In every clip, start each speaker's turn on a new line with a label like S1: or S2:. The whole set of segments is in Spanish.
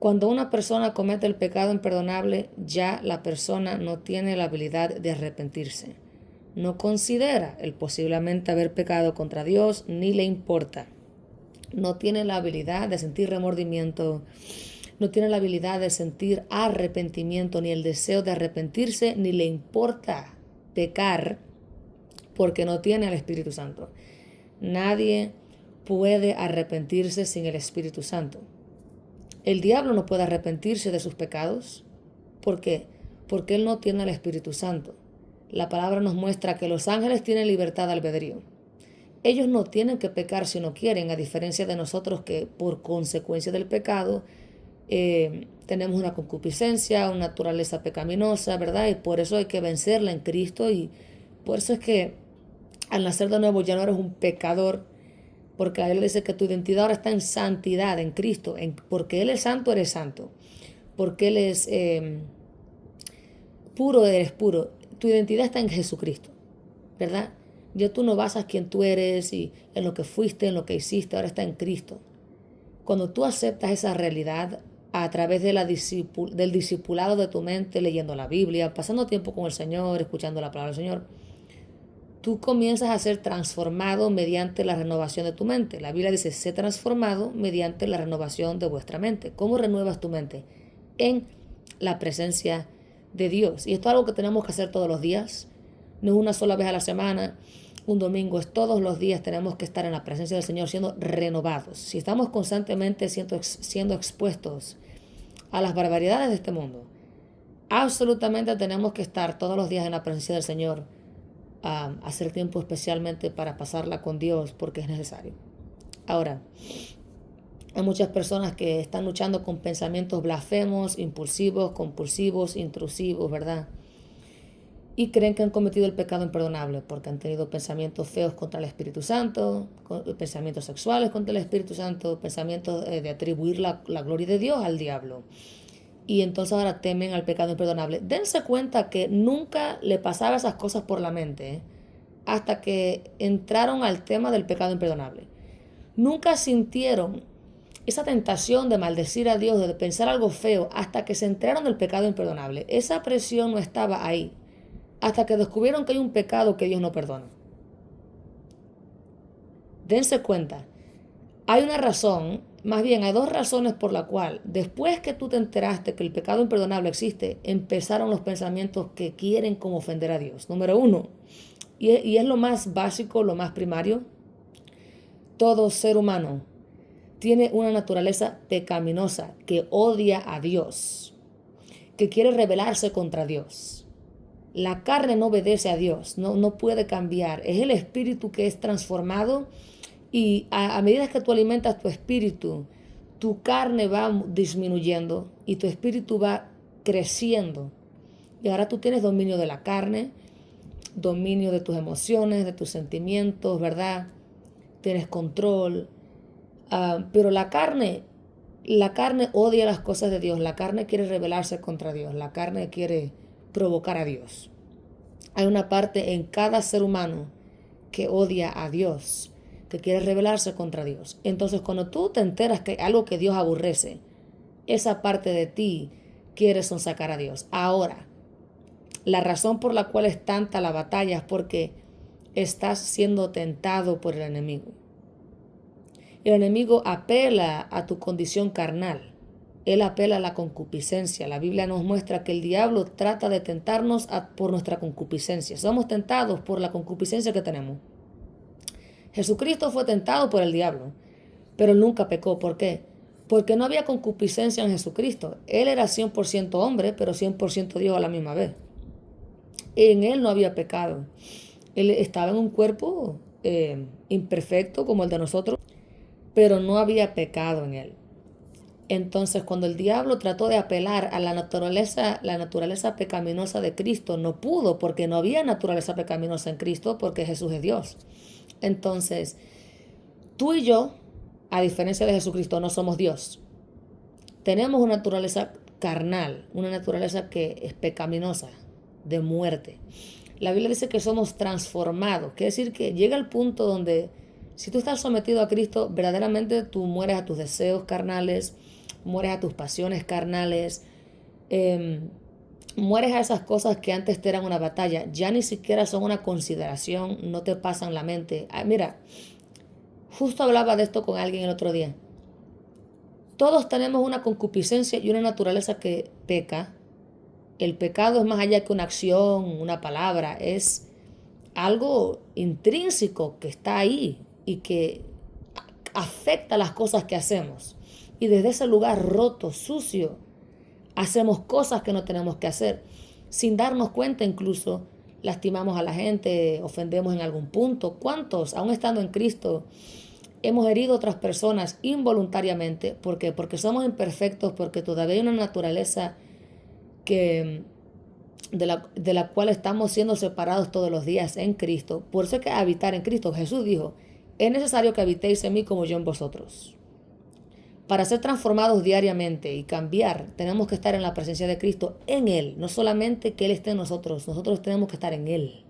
S1: Cuando una persona comete el pecado imperdonable, ya la persona no tiene la habilidad de arrepentirse. No considera el posiblemente haber pecado contra Dios, ni le importa. No tiene la habilidad de sentir remordimiento, no tiene la habilidad de sentir arrepentimiento, ni el deseo de arrepentirse, ni le importa pecar, porque no tiene al Espíritu Santo. Nadie puede arrepentirse sin el Espíritu Santo. El diablo no puede arrepentirse de sus pecados. ¿Por qué? Porque él no tiene el Espíritu Santo. La palabra nos muestra que los ángeles tienen libertad de albedrío. Ellos no tienen que pecar si no quieren, a diferencia de nosotros que por consecuencia del pecado tenemos una concupiscencia, una naturaleza pecaminosa, ¿verdad? Y por eso hay que vencerla en Cristo, y por eso es que al nacer de nuevo ya no eres un pecador, porque la Biblia dice que tu identidad ahora está en santidad, en Cristo. Porque Él es santo, eres santo. Porque Él es puro, eres puro. Tu identidad está en Jesucristo, ¿verdad? Ya tú no basas quién tú eres y en lo que fuiste, en lo que hiciste, ahora está en Cristo. Cuando tú aceptas esa realidad a través de del discipulado de tu mente, leyendo la Biblia, pasando tiempo con el Señor, escuchando la palabra del Señor, tú comienzas a ser transformado mediante la renovación de tu mente. La Biblia dice, sé transformado mediante la renovación de vuestra mente. ¿Cómo renuevas tu mente? En la presencia de Dios. Y esto es algo que tenemos que hacer todos los días. No es una sola vez a la semana, un domingo, es todos los días tenemos que estar en la presencia del Señor siendo renovados. Si estamos constantemente siendo expuestos a las barbaridades de este mundo, absolutamente tenemos que estar todos los días en la presencia del Señor, hacer tiempo especialmente para pasarla con Dios, porque es necesario. Ahora, hay muchas personas que están luchando con pensamientos blasfemos, impulsivos, compulsivos, intrusivos, ¿verdad? Y creen que han cometido el pecado imperdonable porque han tenido pensamientos feos contra el Espíritu Santo, pensamientos sexuales contra el Espíritu Santo, pensamientos de atribuir la gloria de Dios al diablo. Y entonces ahora temen al pecado imperdonable. Dense cuenta que nunca le pasaba esas cosas por la mente, hasta que entraron al tema del pecado imperdonable. Nunca sintieron esa tentación de maldecir a Dios, de pensar algo feo, hasta que se enteraron del pecado imperdonable. Esa presión no estaba ahí, hasta que descubrieron que hay un pecado que Dios no perdona. Dense cuenta. Hay una razón, más bien hay dos razones por la cual, después que tú te enteraste que el pecado imperdonable existe, empezaron los pensamientos que quieren como ofender a Dios. Número uno, y es lo más básico, lo más primario, todo ser humano tiene una naturaleza pecaminosa que odia a Dios, que quiere rebelarse contra Dios. La carne no obedece a Dios, no puede cambiar. Es el espíritu que es transformado. Y a medida que tú alimentas tu espíritu, tu carne va disminuyendo y tu espíritu va creciendo. Y ahora tú tienes dominio de la carne, dominio de tus emociones, de tus sentimientos, ¿verdad? Tienes control. Pero la carne odia las cosas de Dios. La carne quiere rebelarse contra Dios. La carne quiere provocar a Dios. Hay una parte en cada ser humano que odia a Dios, que quiere rebelarse contra Dios. Entonces, cuando tú te enteras que hay algo que Dios aborrece, esa parte de ti quiere sonsacar a Dios. Ahora, la razón por la cual es tanta la batalla es porque estás siendo tentado por el enemigo. El enemigo apela a tu condición carnal. Él apela a la concupiscencia. La Biblia nos muestra que el diablo trata de tentarnos por nuestra concupiscencia. Somos tentados por la concupiscencia que tenemos. Jesucristo fue tentado por el diablo, pero él nunca pecó. ¿Por qué? Porque no había concupiscencia en Jesucristo. Él era 100% hombre, pero 100% Dios a la misma vez. En él no había pecado. Él estaba en un cuerpo imperfecto como el de nosotros, pero no había pecado en él. Entonces, cuando el diablo trató de apelar a la naturaleza pecaminosa de Cristo, no pudo, porque no había naturaleza pecaminosa en Cristo, porque Jesús es Dios. Entonces, tú y yo, a diferencia de Jesucristo, no somos Dios. Tenemos una naturaleza carnal, una naturaleza que es pecaminosa, de muerte. La Biblia dice que somos transformados, quiere decir que llega el punto donde si tú estás sometido a Cristo, verdaderamente tú mueres a tus deseos carnales, mueres a tus pasiones carnales, mueres a esas cosas que antes te eran una batalla, ya ni siquiera son una consideración, no te pasan la mente. Mira, justo hablaba de esto con alguien el otro día. Todos tenemos una concupiscencia y una naturaleza que peca. El pecado es más allá que una acción, una palabra, es algo intrínseco que está ahí y que afecta las cosas que hacemos. Y desde ese lugar roto, sucio, hacemos cosas que no tenemos que hacer. Sin darnos cuenta, incluso lastimamos a la gente, ofendemos en algún punto. ¿Cuántos, aún estando en Cristo, hemos herido a otras personas involuntariamente? ¿Por qué? Porque somos imperfectos, porque todavía hay una naturaleza que, de la cual estamos siendo separados todos los días en Cristo. Por eso hay que habitar en Cristo. Jesús dijo, es necesario que habitéis en mí como yo en vosotros. Para ser transformados diariamente y cambiar, tenemos que estar en la presencia de Cristo, en Él. No solamente que Él esté en nosotros, nosotros tenemos que estar en Él.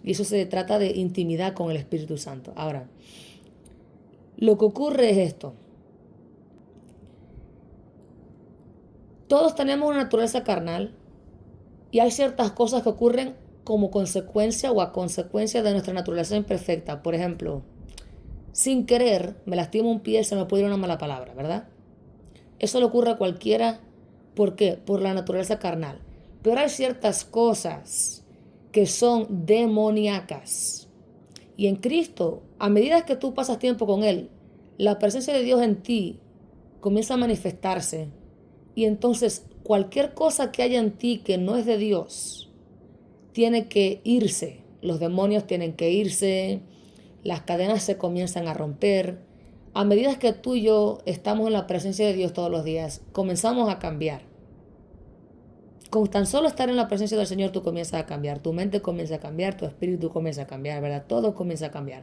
S1: Y eso se trata de intimidad con el Espíritu Santo. Ahora, lo que ocurre es esto. Todos tenemos una naturaleza carnal y hay ciertas cosas que ocurren como consecuencia o a consecuencia de nuestra naturaleza imperfecta. Por ejemplo, sin querer me lastimo un pie, se me puede ir una mala palabra, ¿verdad? Eso le ocurre a cualquiera. ¿Por qué? Por la naturaleza carnal. Pero hay ciertas cosas que son demoníacas. Y en Cristo, a medida que tú pasas tiempo con Él, la presencia de Dios en ti comienza a manifestarse. Y entonces cualquier cosa que haya en ti que no es de Dios, tiene que irse. Los demonios tienen que irse. Las cadenas se comienzan a romper. A medida que tú y yo estamos en la presencia de Dios todos los días, comenzamos a cambiar. Con tan solo estar en la presencia del Señor, tú comienzas a cambiar. Tu mente comienza a cambiar, tu espíritu comienza a cambiar, ¿verdad? Todo comienza a cambiar.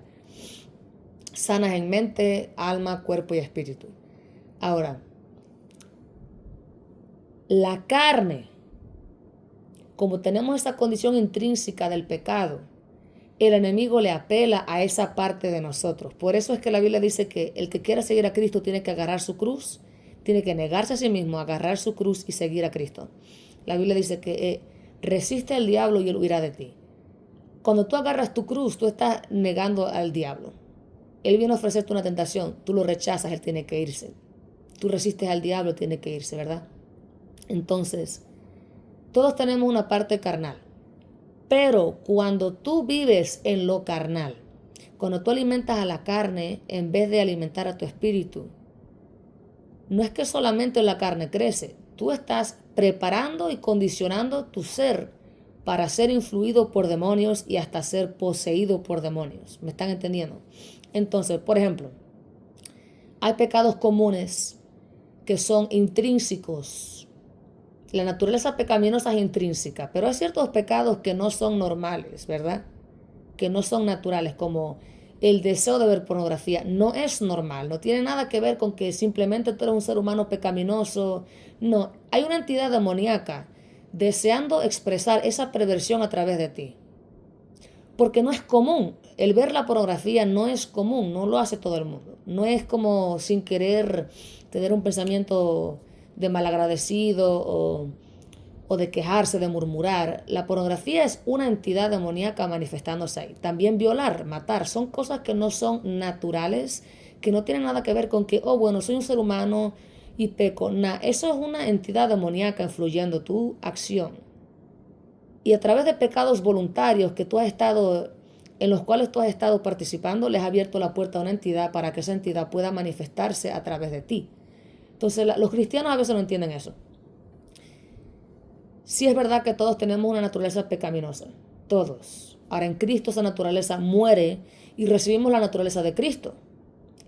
S1: Sanas en mente, alma, cuerpo y espíritu. Ahora, la carne, como tenemos esa condición intrínseca del pecado, el enemigo le apela a esa parte de nosotros. Por eso es que la Biblia dice que el que quiera seguir a Cristo tiene que agarrar su cruz, tiene que negarse a sí mismo, agarrar su cruz y seguir a Cristo. La Biblia dice que resiste al diablo y él huirá de ti. Cuando tú agarras tu cruz, tú estás negando al diablo. Él viene a ofrecerte una tentación, tú lo rechazas, él tiene que irse. Tú resistes al diablo, tiene que irse, ¿verdad? Entonces, todos tenemos una parte carnal. Pero cuando tú vives en lo carnal, cuando tú alimentas a la carne en vez de alimentar a tu espíritu, no es que solamente la carne crece, tú estás preparando y condicionando tu ser para ser influido por demonios y hasta ser poseído por demonios. ¿Me están entendiendo? Entonces, por ejemplo, hay pecados comunes que son intrínsecos. La naturaleza pecaminosa es intrínseca, pero hay ciertos pecados que no son normales, ¿verdad? Que no son naturales, como el deseo de ver pornografía. No es normal, no tiene nada que ver con que simplemente tú eres un ser humano pecaminoso. No, hay una entidad demoníaca deseando expresar esa perversión a través de ti. Porque no es común, el ver la pornografía no es común, no lo hace todo el mundo. No es como sin querer tener un pensamiento de malagradecido o de quejarse, de murmurar. La pornografía es una entidad demoníaca manifestándose ahí. También violar, matar, son cosas que no son naturales, que no tienen nada que ver con que, oh, bueno, soy un ser humano y peco. Nah, eso es una entidad demoníaca influyendo tu acción. Y a través de pecados voluntarios que tú has estado, en los cuales tú has estado participando, les ha abierto la puerta a una entidad para que esa entidad pueda manifestarse a través de ti. Entonces, los cristianos a veces no entienden eso. Sí es verdad que todos tenemos una naturaleza pecaminosa, todos. Ahora en Cristo esa naturaleza muere y recibimos la naturaleza de Cristo.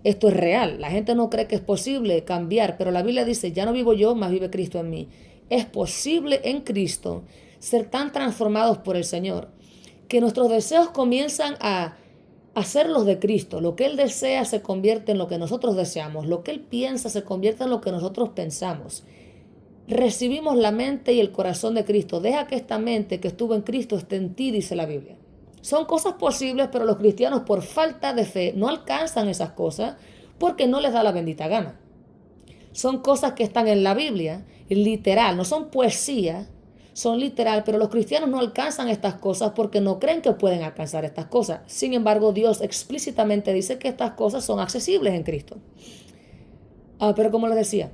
S1: Esto es real. La gente no cree que es posible cambiar, pero la Biblia dice, ya no vivo yo, mas vive Cristo en mí. Es posible en Cristo ser tan transformados por el Señor que nuestros deseos comienzan a ser los de Cristo. Lo que Él desea se convierte en lo que nosotros deseamos. Lo que Él piensa se convierte en lo que nosotros pensamos. Recibimos la mente y el corazón de Cristo. Deja que esta mente que estuvo en Cristo esté en ti, dice la Biblia. Son cosas posibles, pero los cristianos por falta de fe no alcanzan esas cosas porque no les da la bendita gana. Son cosas que están en la Biblia, literal, no son poesía, son literal, pero los cristianos no alcanzan estas cosas porque no creen que pueden alcanzar estas cosas. Sin embargo, Dios explícitamente dice que estas cosas son accesibles en Cristo. Pero como les decía,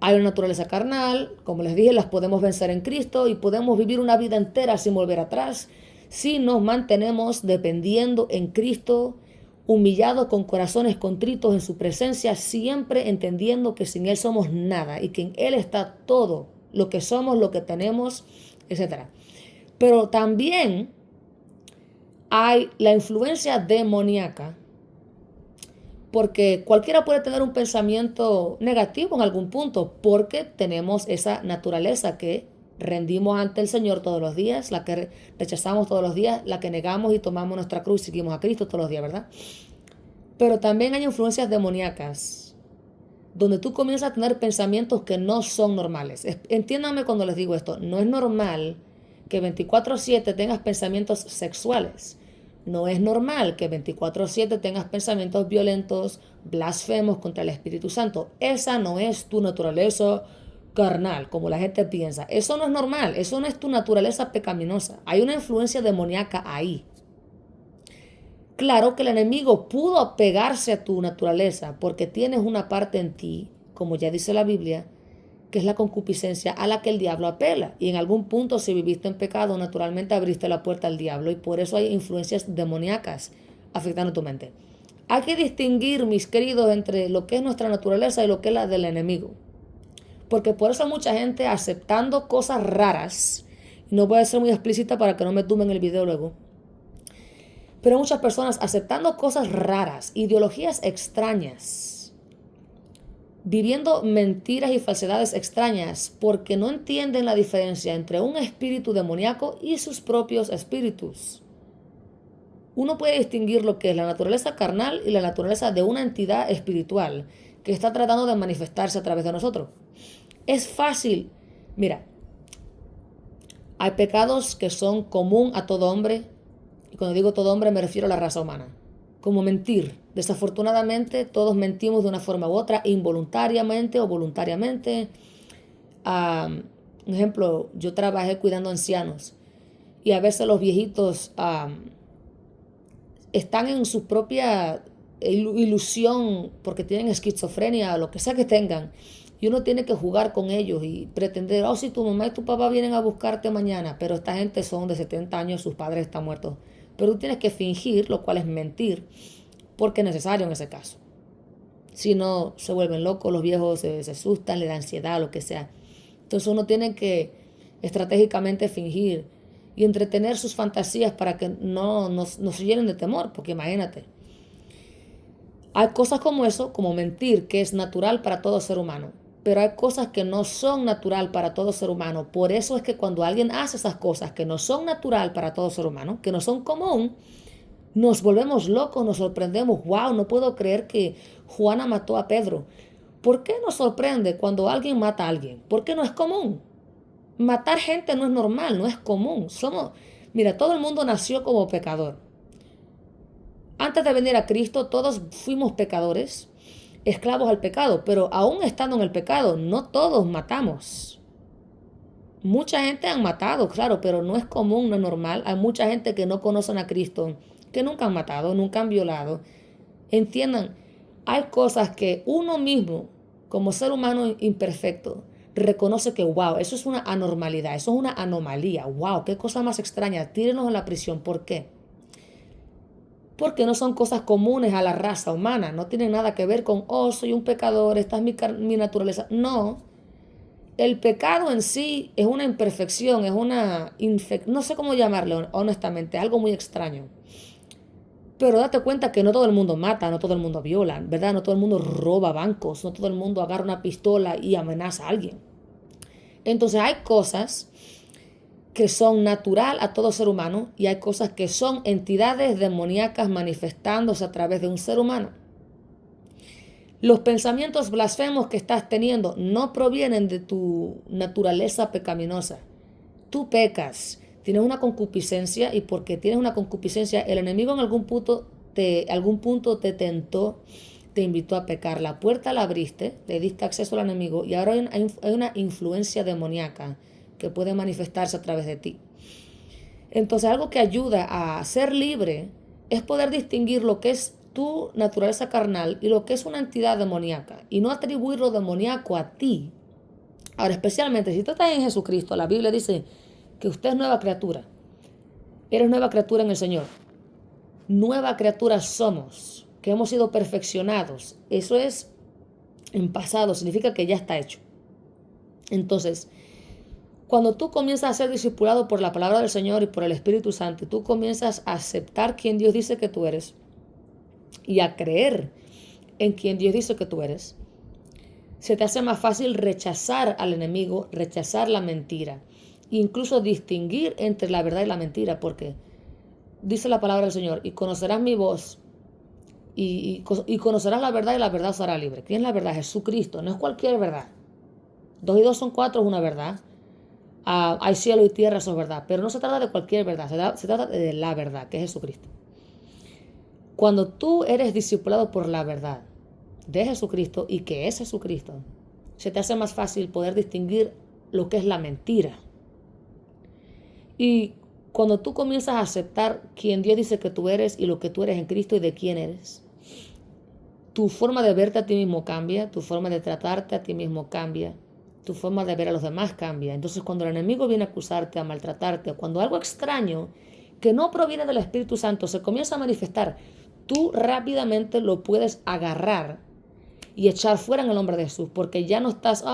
S1: hay una naturaleza carnal, como les dije, las podemos vencer en Cristo y podemos vivir una vida entera sin volver atrás si nos mantenemos dependiendo en Cristo, humillados con corazones contritos en su presencia, siempre entendiendo que sin Él somos nada y que en Él está todo, lo que somos, lo que tenemos, etc. Pero también hay la influencia demoníaca, porque cualquiera puede tener un pensamiento negativo en algún punto, porque tenemos esa naturaleza que rendimos ante el Señor todos los días, la que rechazamos todos los días, la que negamos y tomamos nuestra cruz y seguimos a Cristo todos los días, ¿verdad? Pero también hay influencias demoníacas, donde tú comienzas a tener pensamientos que no son normales. Entiéndanme cuando les digo esto, no es normal que 24/7 tengas pensamientos sexuales. No es normal que 24/7 tengas pensamientos violentos, blasfemos contra el Espíritu Santo. Esa no es tu naturaleza carnal, como la gente piensa. Eso no es normal, eso no es tu naturaleza pecaminosa. Hay una influencia demoníaca ahí. Claro que el enemigo pudo apegarse a tu naturaleza porque tienes una parte en ti, como ya dice la Biblia, que es la concupiscencia a la que el diablo apela. Y en algún punto, si viviste en pecado, naturalmente abriste la puerta al diablo y por eso hay influencias demoníacas afectando tu mente. Hay que distinguir, mis queridos, entre lo que es nuestra naturaleza y lo que es la del enemigo. Porque por eso hay mucha gente aceptando cosas raras. No voy a ser muy explícita para que no me tumben el video luego. Pero muchas personas aceptando cosas raras, ideologías extrañas, viviendo mentiras y falsedades extrañas porque no entienden la diferencia entre un espíritu demoníaco y sus propios espíritus. Uno puede distinguir lo que es la naturaleza carnal y la naturaleza de una entidad espiritual que está tratando de manifestarse a través de nosotros. Es fácil. Mira, hay pecados que son común a todo hombre. Y cuando digo todo hombre me refiero a la raza humana, como mentir. Desafortunadamente todos mentimos de una forma u otra, involuntariamente o voluntariamente. Un ejemplo, yo trabajé cuidando ancianos y a veces los viejitos están en su propia ilusión porque tienen esquizofrenia o lo que sea que tengan. Y uno tiene que jugar con ellos y pretender, si tu mamá y tu papá vienen a buscarte mañana, pero esta gente son de 70 años, sus padres están muertos. Pero tú tienes que fingir, lo cual es mentir, porque es necesario en ese caso. Si no, se vuelven locos, los viejos se asustan, le da ansiedad, lo que sea. Entonces uno tiene que estratégicamente fingir y entretener sus fantasías para que no se llenen de temor, porque imagínate. Hay cosas como eso, como mentir, que es natural para todo ser humano. Pero hay cosas que no son natural para todo ser humano. Por eso es que cuando alguien hace esas cosas que no son natural para todo ser humano, que no son común, nos volvemos locos, nos sorprendemos. Wow, no puedo creer que Juana mató a Pedro. ¿Por qué nos sorprende cuando alguien mata a alguien? Porque no es común. Matar gente no es normal, no es común. Mira, todo el mundo nació como pecador. Antes de venir a Cristo, todos fuimos pecadores, esclavos al pecado, pero aún estando en el pecado, no todos matamos. Mucha gente han matado, claro, pero no es común, no es normal. Hay mucha gente que no conocen a Cristo, que nunca han matado, nunca han violado. Entiendan, hay cosas que uno mismo, como ser humano imperfecto, reconoce que, wow, eso es una anormalidad, eso es una anomalía. Wow, qué cosa más extraña, tírenos a la prisión. ¿Por qué? Porque no son cosas comunes a la raza humana, no tienen nada que ver con, soy un pecador, esta es mi naturaleza. No, el pecado en sí es una imperfección, es una no sé cómo llamarlo, honestamente, algo muy extraño. Pero date cuenta que no todo el mundo mata, no todo el mundo viola, ¿verdad? No todo el mundo roba bancos, no todo el mundo agarra una pistola y amenaza a alguien. Entonces hay cosas que son natural a todo ser humano y hay cosas que son entidades demoníacas manifestándose a través de un ser humano. Los pensamientos blasfemos que estás teniendo no provienen de tu naturaleza pecaminosa. Tú pecas, tienes una concupiscencia y porque tienes una concupiscencia, el enemigo en algún punto te tentó, te invitó a pecar. La puerta la abriste, le diste acceso al enemigo y ahora hay una influencia demoníaca que puede manifestarse a través de ti. Entonces, algo que ayuda a ser libre es poder distinguir lo que es tu naturaleza carnal y lo que es una entidad demoníaca y no atribuir lo demoníaco a ti. Ahora, especialmente si tú estás en Jesucristo, la Biblia dice que usted es nueva criatura. Eres nueva criatura en el Señor. Nueva criatura somos, que hemos sido perfeccionados. Eso es en pasado, significa que ya está hecho. Entonces, cuando tú comienzas a ser discipulado por la palabra del Señor y por el Espíritu Santo, tú comienzas a aceptar quien Dios dice que tú eres y a creer en quien Dios dice que tú eres, se te hace más fácil rechazar al enemigo, rechazar la mentira, e incluso distinguir entre la verdad y la mentira, porque dice la palabra del Señor, y conocerás mi voz, y conocerás la verdad y la verdad os hará libre. ¿Quién es la verdad? Jesucristo, no es cualquier verdad. 2 y 2 son 4 es una verdad. Hay cielo y tierra, eso es verdad, pero no se trata de cualquier verdad, se trata de la verdad, que es Jesucristo. Cuando tú eres discipulado por la verdad de Jesucristo y que es Jesucristo, se te hace más fácil poder distinguir lo que es la mentira. Y cuando tú comienzas a aceptar quién Dios dice que tú eres y lo que tú eres en Cristo y de quién eres, tu forma de verte a ti mismo cambia, tu forma de tratarte a ti mismo cambia, tu forma de ver a los demás cambia. Entonces, cuando el enemigo viene a acusarte, a maltratarte, o cuando algo extraño que no proviene del Espíritu Santo se comienza a manifestar, tú rápidamente lo puedes agarrar y echar fuera en el nombre de Jesús, porque ya no estás,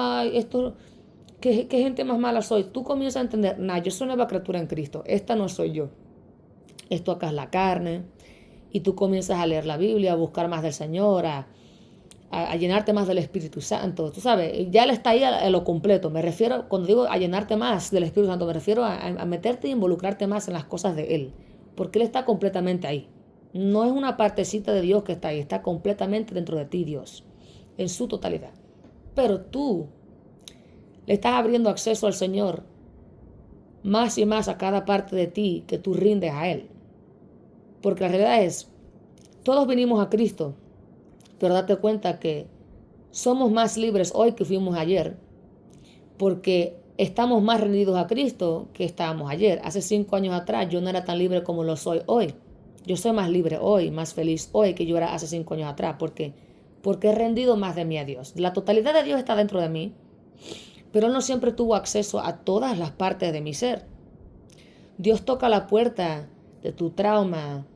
S1: qué gente más mala soy. Tú comienzas a entender, yo soy una nueva criatura en Cristo, esta no soy yo. Esto acá es la carne, y tú comienzas a leer la Biblia, a buscar más del Señor, a llenarte más del Espíritu Santo. Tú sabes, ya Él está ahí a lo completo. Me refiero, cuando digo a llenarte más del Espíritu Santo, me refiero a meterte y involucrarte más en las cosas de Él, porque Él está completamente ahí. No es una partecita de Dios que está ahí, está completamente dentro de ti Dios, en su totalidad. Pero tú le estás abriendo acceso al Señor más y más a cada parte de ti que tú rindes a Él. Porque la realidad es, todos vinimos a Cristo, pero date cuenta que somos más libres hoy que fuimos ayer, porque estamos más rendidos a Cristo que estábamos ayer. Hace 5 años atrás yo no era tan libre como lo soy hoy. Yo soy más libre hoy, más feliz hoy que yo era hace 5 años atrás, porque he rendido más de mí a Dios. La totalidad de Dios está dentro de mí, pero Él no siempre tuvo acceso a todas las partes de mi ser. Dios toca la puerta de tu trauma,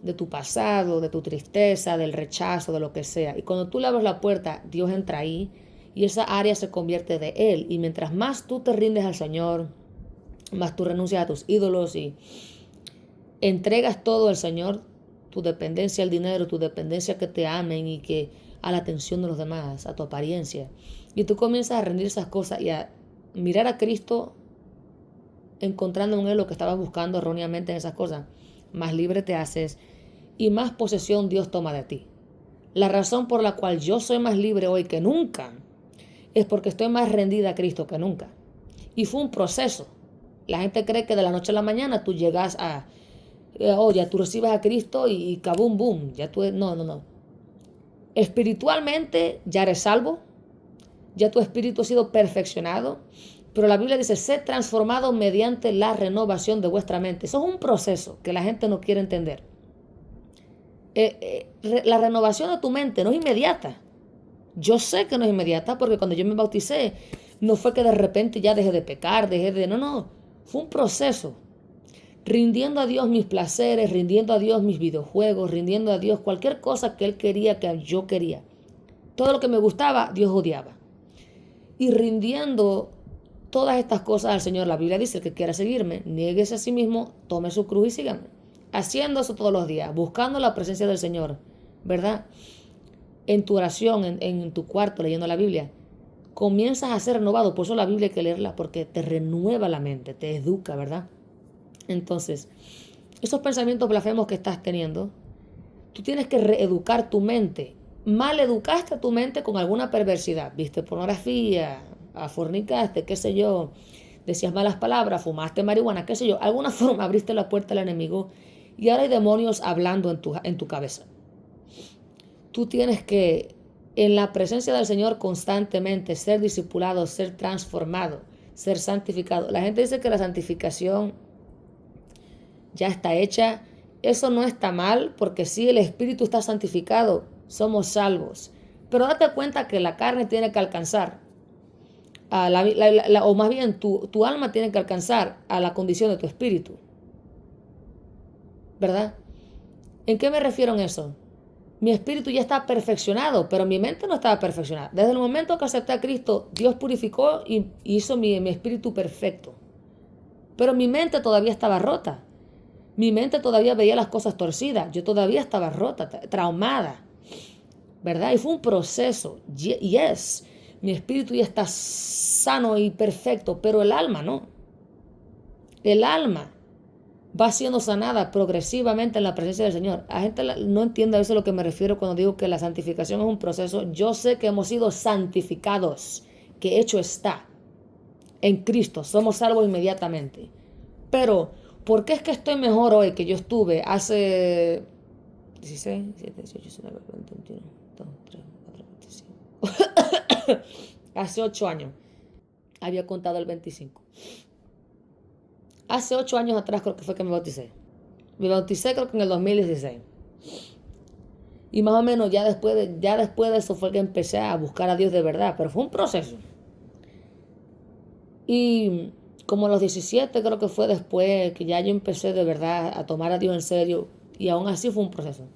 S1: de tu pasado, de tu tristeza, del rechazo, de lo que sea. Y cuando tú le abres la puerta, Dios entra ahí y esa área se convierte de Él. Y mientras más tú te rindes al Señor, más tú renuncias a tus ídolos y entregas todo al Señor, tu dependencia al dinero, tu dependencia a que te amen y que a la atención de los demás, a tu apariencia. Y tú comienzas a rendir esas cosas y a mirar a Cristo encontrando en Él lo que estabas buscando erróneamente en esas cosas. Más libre te haces y más posesión Dios toma de ti. La razón por la cual yo soy más libre hoy que nunca es porque estoy más rendida a Cristo que nunca. Y fue un proceso. La gente cree que de la noche a la mañana tú llegas a, ya tú recibes a Cristo y kabum, boom, ya tú, no. Espiritualmente ya eres salvo, ya tu espíritu ha sido perfeccionado, pero la Biblia dice, sed transformado mediante la renovación de vuestra mente. Eso es un proceso que la gente no quiere entender. La renovación de tu mente no es inmediata. Yo sé que no es inmediata porque cuando yo me bauticé, no fue que de repente ya dejé de pecar, no. Fue un proceso. Rindiendo a Dios mis placeres, rindiendo a Dios mis videojuegos, rindiendo a Dios cualquier cosa que Él quería que yo quería. Todo lo que me gustaba, Dios odiaba. Y rindiendo todas estas cosas al Señor, la Biblia dice, el que quiera seguirme, niéguese a sí mismo, tome su cruz y sígame. Haciendo eso todos los días, buscando la presencia del Señor, ¿verdad? En tu oración, en tu cuarto, leyendo la Biblia, comienzas a ser renovado. Por eso la Biblia hay que leerla, porque te renueva la mente, te educa, ¿verdad? Entonces, esos pensamientos blasfemos que estás teniendo, tú tienes que reeducar tu mente. Mal educaste a tu mente con alguna perversidad, viste pornografía, fornicaste, qué sé yo, decías malas palabras, fumaste marihuana, qué sé yo, alguna forma abriste la puerta al enemigo y ahora hay demonios hablando en tu cabeza. Tú tienes que, en la presencia del Señor, constantemente ser discipulado, ser transformado, ser santificado. La gente dice que la santificación ya está hecha. Eso no está mal, porque si el Espíritu está santificado, somos salvos. Pero date cuenta que la carne tiene que alcanzar, o más bien tu alma tiene que alcanzar a la condición de tu espíritu, ¿verdad? ¿En qué me refiero en eso? Mi espíritu ya está perfeccionado, pero mi mente no estaba perfeccionada. Desde el momento que acepté a Cristo, Dios purificó y hizo mi espíritu perfecto. Pero mi mente todavía estaba rota. Mi mente todavía veía las cosas torcidas. Yo todavía estaba rota, traumada, ¿verdad? Y fue un proceso. Yes, mi espíritu ya está sano y perfecto, pero el alma no. El alma va siendo sanada progresivamente en la presencia del Señor. La gente no entiende a veces a lo que me refiero cuando digo que la santificación es un proceso. Yo sé que hemos sido santificados, que hecho está en Cristo. Somos salvos inmediatamente. Pero, ¿por qué es que estoy mejor hoy que yo estuve hace 16, 17, 18, 19, 20, 21, 2, 3, 4, 25? Hace 8 años. Había contado el 25. Hace 8 años atrás creo que fue que me bauticé. Me bauticé creo que en el 2016. Y más o menos ya después de eso fue que empecé a buscar a Dios de verdad. Pero fue un proceso. Y como a los 17 creo que fue después que ya yo empecé de verdad a tomar a Dios en serio. Y aún así fue un proceso.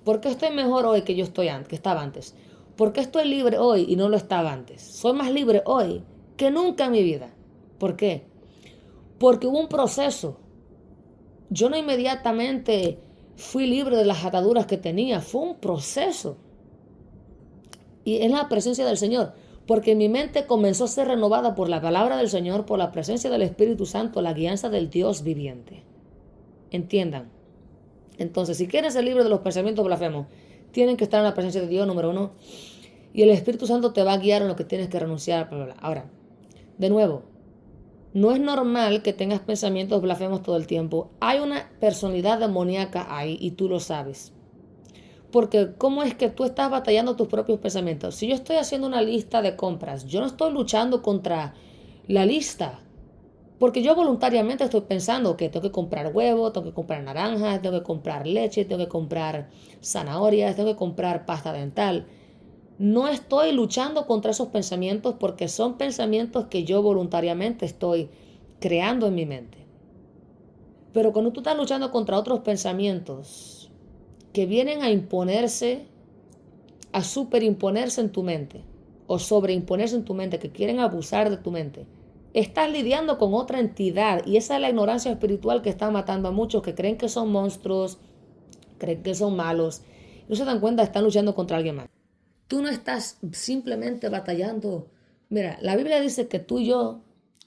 S1: ¿Por qué estoy mejor hoy que yo que estaba antes? ¿Por qué estoy libre hoy y no lo estaba antes? Soy más libre hoy que nunca en mi vida. ¿Por qué? Porque hubo un proceso. Yo no inmediatamente fui libre de las ataduras que tenía. Fue un proceso. Y en la presencia del Señor. Porque mi mente comenzó a ser renovada por la palabra del Señor, por la presencia del Espíritu Santo, la guianza del Dios viviente. Entiendan. Entonces, si quieren ser libres de los pensamientos blasfemos, tienen que estar en la presencia de Dios, número uno. Y el Espíritu Santo te va a guiar en lo que tienes que renunciar. Bla, bla, bla. Ahora, de nuevo, no es normal que tengas pensamientos blasfemos todo el tiempo. Hay una personalidad demoníaca ahí y tú lo sabes. Porque ¿cómo es que tú estás batallando tus propios pensamientos? Si yo estoy haciendo una lista de compras, yo no estoy luchando contra la lista. Porque yo voluntariamente estoy pensando que tengo que comprar huevo, tengo que comprar naranjas, tengo que comprar leche, tengo que comprar zanahorias, tengo que comprar pasta dental. No estoy luchando contra esos pensamientos porque son pensamientos que yo voluntariamente estoy creando en mi mente. Pero cuando tú estás luchando contra otros pensamientos que vienen a imponerse, a superimponerse en tu mente o sobreimponerse en tu mente, que quieren abusar de tu mente, estás lidiando con otra entidad y esa es la ignorancia espiritual que está matando a muchos que creen que son monstruos, creen que son malos, no se dan cuenta, están luchando contra alguien más. Tú no estás simplemente batallando. Mira, la Biblia dice que tú y yo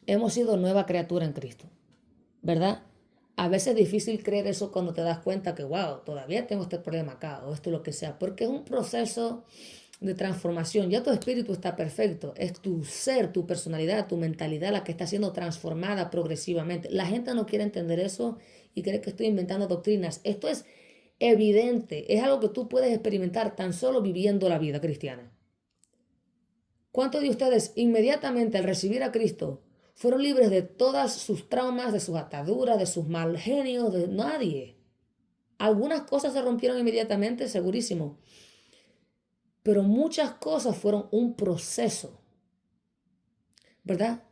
S1: hemos sido nueva criatura en Cristo, ¿verdad? A veces es difícil creer eso cuando te das cuenta que, wow, todavía tengo este problema acá o esto lo que sea, porque es un proceso de transformación. Ya tu espíritu está perfecto, es tu ser, tu personalidad, tu mentalidad la que está siendo transformada progresivamente. La gente no quiere entender eso y cree que estoy inventando doctrinas. Esto es evidente, es algo que tú puedes experimentar tan solo viviendo la vida cristiana. ¿Cuántos de ustedes inmediatamente al recibir a Cristo fueron libres de todas sus traumas, de sus ataduras, de sus mal genios, de nadie? Algunas cosas se rompieron inmediatamente, segurísimo, pero muchas cosas fueron un proceso, ¿verdad?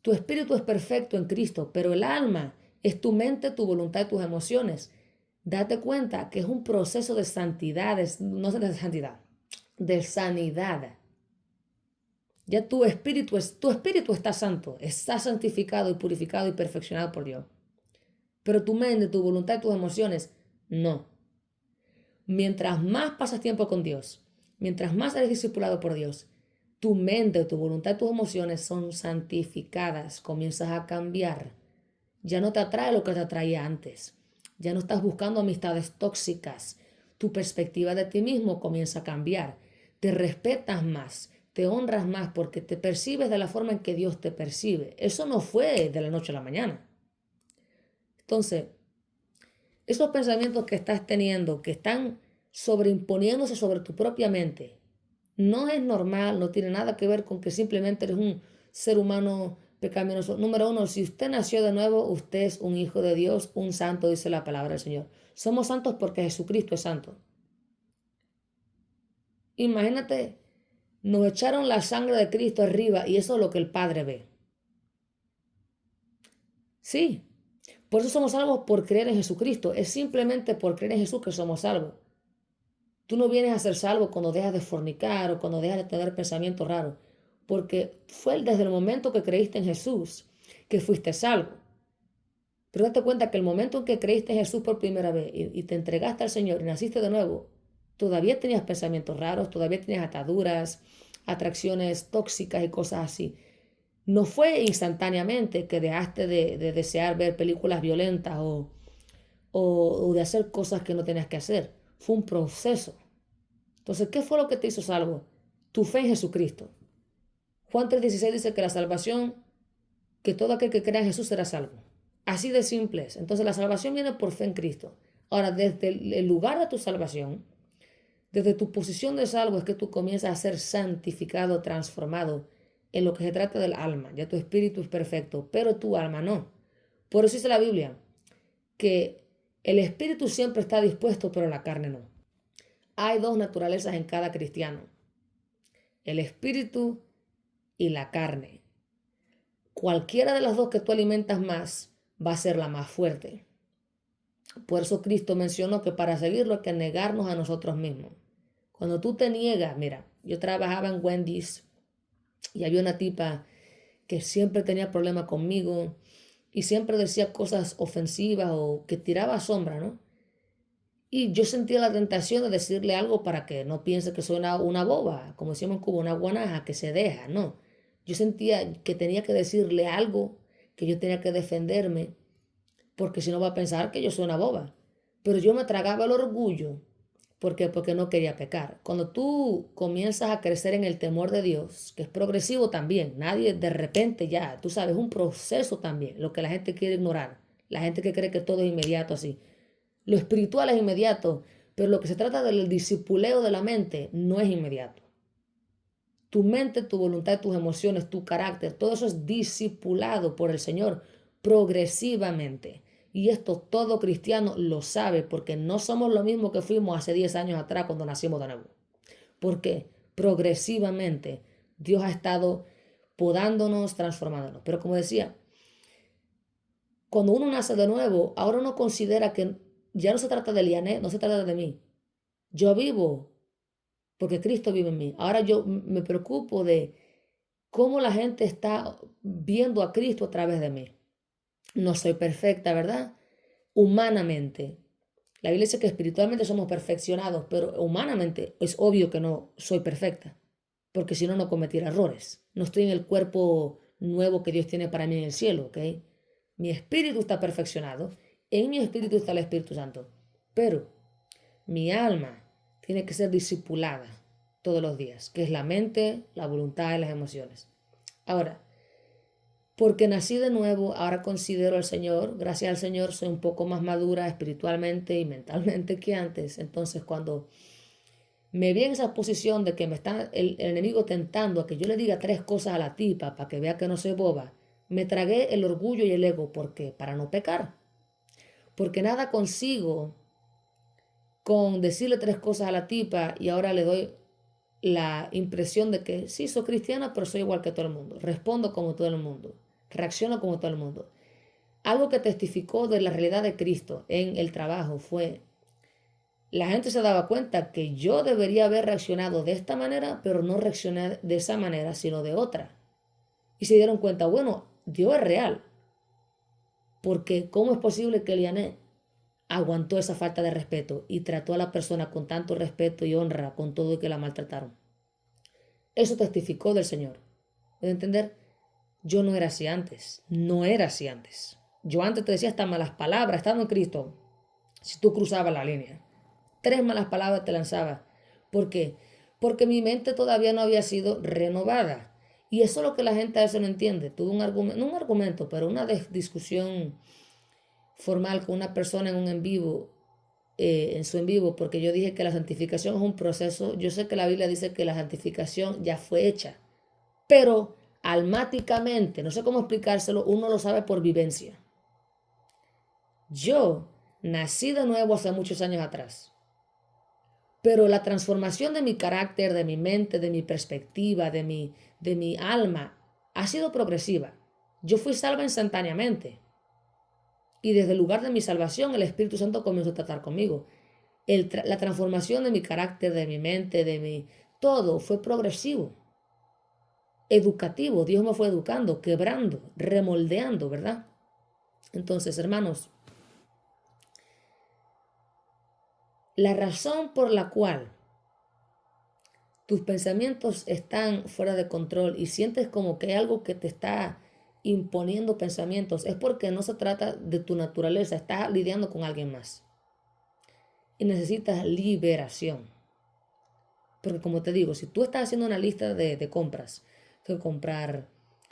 S1: Tu espíritu es perfecto en Cristo, pero el alma es tu mente, tu voluntad y tus emociones. Date cuenta que es un proceso de santidad, no de santidad, de sanidad. Ya tu espíritu está santo, está santificado y purificado y perfeccionado por Dios. Pero tu mente, tu voluntad y tus emociones, no. Mientras más pasas tiempo con Dios, mientras más eres discipulado por Dios, tu mente, tu voluntad y tus emociones son santificadas, comienzas a cambiar. Ya no te atrae lo que te atraía antes. Ya no estás buscando amistades tóxicas. Tu perspectiva de ti mismo comienza a cambiar. Te respetas más, te honras más porque te percibes de la forma en que Dios te percibe. Eso no fue de la noche a la mañana. Entonces, esos pensamientos que estás teniendo, que están sobreimponiéndose sobre tu propia mente. No es normal, no tiene nada que ver con que simplemente eres un ser humano pecaminoso. Número uno, si usted nació de nuevo, usted es un hijo de Dios, un santo, dice la palabra del Señor. Somos santos porque Jesucristo es santo. Imagínate, nos echaron la sangre de Cristo arriba y eso es lo que el Padre ve. Sí, por eso somos salvos por creer en Jesucristo. Es simplemente por creer en Jesús que somos salvos. Tú no vienes a ser salvo cuando dejas de fornicar o cuando dejas de tener pensamientos raros, porque fue desde el momento que creíste en Jesús que fuiste salvo. Pero date cuenta que el momento en que creíste en Jesús por primera vez y te entregaste al Señor y naciste de nuevo, todavía tenías pensamientos raros, todavía tenías ataduras, atracciones tóxicas y cosas así. No fue instantáneamente que dejaste de desear ver películas violentas o de hacer cosas que no tenías que hacer. Fue un proceso. Entonces, ¿qué fue lo que te hizo salvo? Tu fe en Jesucristo. Juan 3:16 dice que la salvación, que todo aquel que crea en Jesús será salvo. Así de simple es. Entonces, la salvación viene por fe en Cristo. Ahora, desde el lugar de tu salvación, desde tu posición de salvo, es que tú comienzas a ser santificado, transformado en lo que se trata del alma. Ya tu espíritu es perfecto, pero tu alma no. Por eso dice la Biblia que el espíritu siempre está dispuesto, pero la carne no. Hay dos naturalezas en cada cristiano: el espíritu y la carne. Cualquiera de las dos que tú alimentas más va a ser la más fuerte. Por eso Cristo mencionó que para seguirlo hay que negarnos a nosotros mismos. Cuando tú te niegas, mira, yo trabajaba en Wendy's y había una tipa que siempre tenía problemas conmigo y siempre decía cosas ofensivas o que tiraba sombra, ¿no? Y yo sentía la tentación de decirle algo para que no piense que soy una boba, como decimos en Cuba, una guanaja que se deja, no. Yo sentía que tenía que decirle algo, que yo tenía que defenderme, porque si no va a pensar que yo soy una boba. Pero yo me tragaba el orgullo. ¿Por qué? Porque no quería pecar. Cuando tú comienzas a crecer en el temor de Dios, que es progresivo también, nadie de repente ya, tú sabes, es un proceso también, lo que la gente quiere ignorar, la gente que cree que todo es inmediato así. Lo espiritual es inmediato, pero lo que se trata del discipuleo de la mente no es inmediato. Tu mente, tu voluntad, tus emociones, tu carácter, todo eso es discipulado por el Señor progresivamente. Y esto todo cristiano lo sabe, porque no somos lo mismo que fuimos hace 10 años atrás cuando nacimos de nuevo. Porque progresivamente Dios ha estado podándonos, transformándonos. Pero como decía, cuando uno nace de nuevo, ahora uno considera que ya no se trata de Liané, no se trata de mí. Yo vivo porque Cristo vive en mí. Ahora yo me preocupo de cómo la gente está viendo a Cristo a través de mí. No soy perfecta, ¿verdad? Humanamente. La Biblia dice que espiritualmente somos perfeccionados, pero humanamente es obvio que no soy perfecta, porque si no, no cometiera errores. No estoy en el cuerpo nuevo que Dios tiene para mí en el cielo, ¿ok? Mi espíritu está perfeccionado, en mi espíritu está el Espíritu Santo, pero mi alma tiene que ser discipulada todos los días, que es la mente, la voluntad y las emociones. Ahora, porque nací de nuevo, ahora considero al Señor, gracias al Señor soy un poco más madura espiritualmente y mentalmente que antes. Entonces, cuando me vi en esa posición de que me está el enemigo tentando a que yo le diga tres cosas a la tipa para que vea que no soy boba, me tragué el orgullo y el ego. ¿Por qué? Para no pecar. Porque nada consigo con decirle tres cosas a la tipa y ahora le doy la impresión de que sí, soy cristiana, pero soy igual que todo el mundo. Respondo como todo el mundo. Reacciono como todo el mundo. Algo que testificó de la realidad de Cristo en el trabajo fue, la gente se daba cuenta que yo debería haber reaccionado de esta manera, pero no reaccioné de esa manera, sino de otra. Y se dieron cuenta, bueno, Dios es real. Porque ¿cómo es posible que Eliané aguantó esa falta de respeto y trató a la persona con tanto respeto y honra con todo y que la maltrataron? Eso testificó del Señor. ¿Puede entender? Yo no era así antes. No era así antes. Yo antes te decía hasta malas palabras, estando en Cristo, si tú cruzabas la línea. Tres malas palabras te lanzaba. ¿Por qué? Porque mi mente todavía no había sido renovada. Y eso es lo que la gente a veces no entiende. Tuve un argumento, no un argumento, pero una discusión formal con una persona en un en vivo en su en vivo, porque yo dije que la santificación es un proceso. Yo sé que la Biblia dice que la santificación ya fue hecha, pero almáticamente, no sé cómo explicárselo, uno lo sabe por vivencia. Yo nací de nuevo hace muchos años atrás, pero la transformación de mi carácter, de mi mente, de mi perspectiva, de mi alma, ha sido progresiva. Yo fui salva instantáneamente. Y desde el lugar de mi salvación, el Espíritu Santo comenzó a tratar conmigo. La transformación de mi carácter, de mi mente, todo fue progresivo, educativo. Dios me fue educando, quebrando, remoldeando, ¿verdad? Entonces, hermanos, la razón por la cual tus pensamientos están fuera de control y sientes como que hay algo que te está imponiendo pensamientos es porque no se trata de tu naturaleza, estás lidiando con alguien más y necesitas liberación. Porque como te digo, si tú estás haciendo una lista de compras, que comprar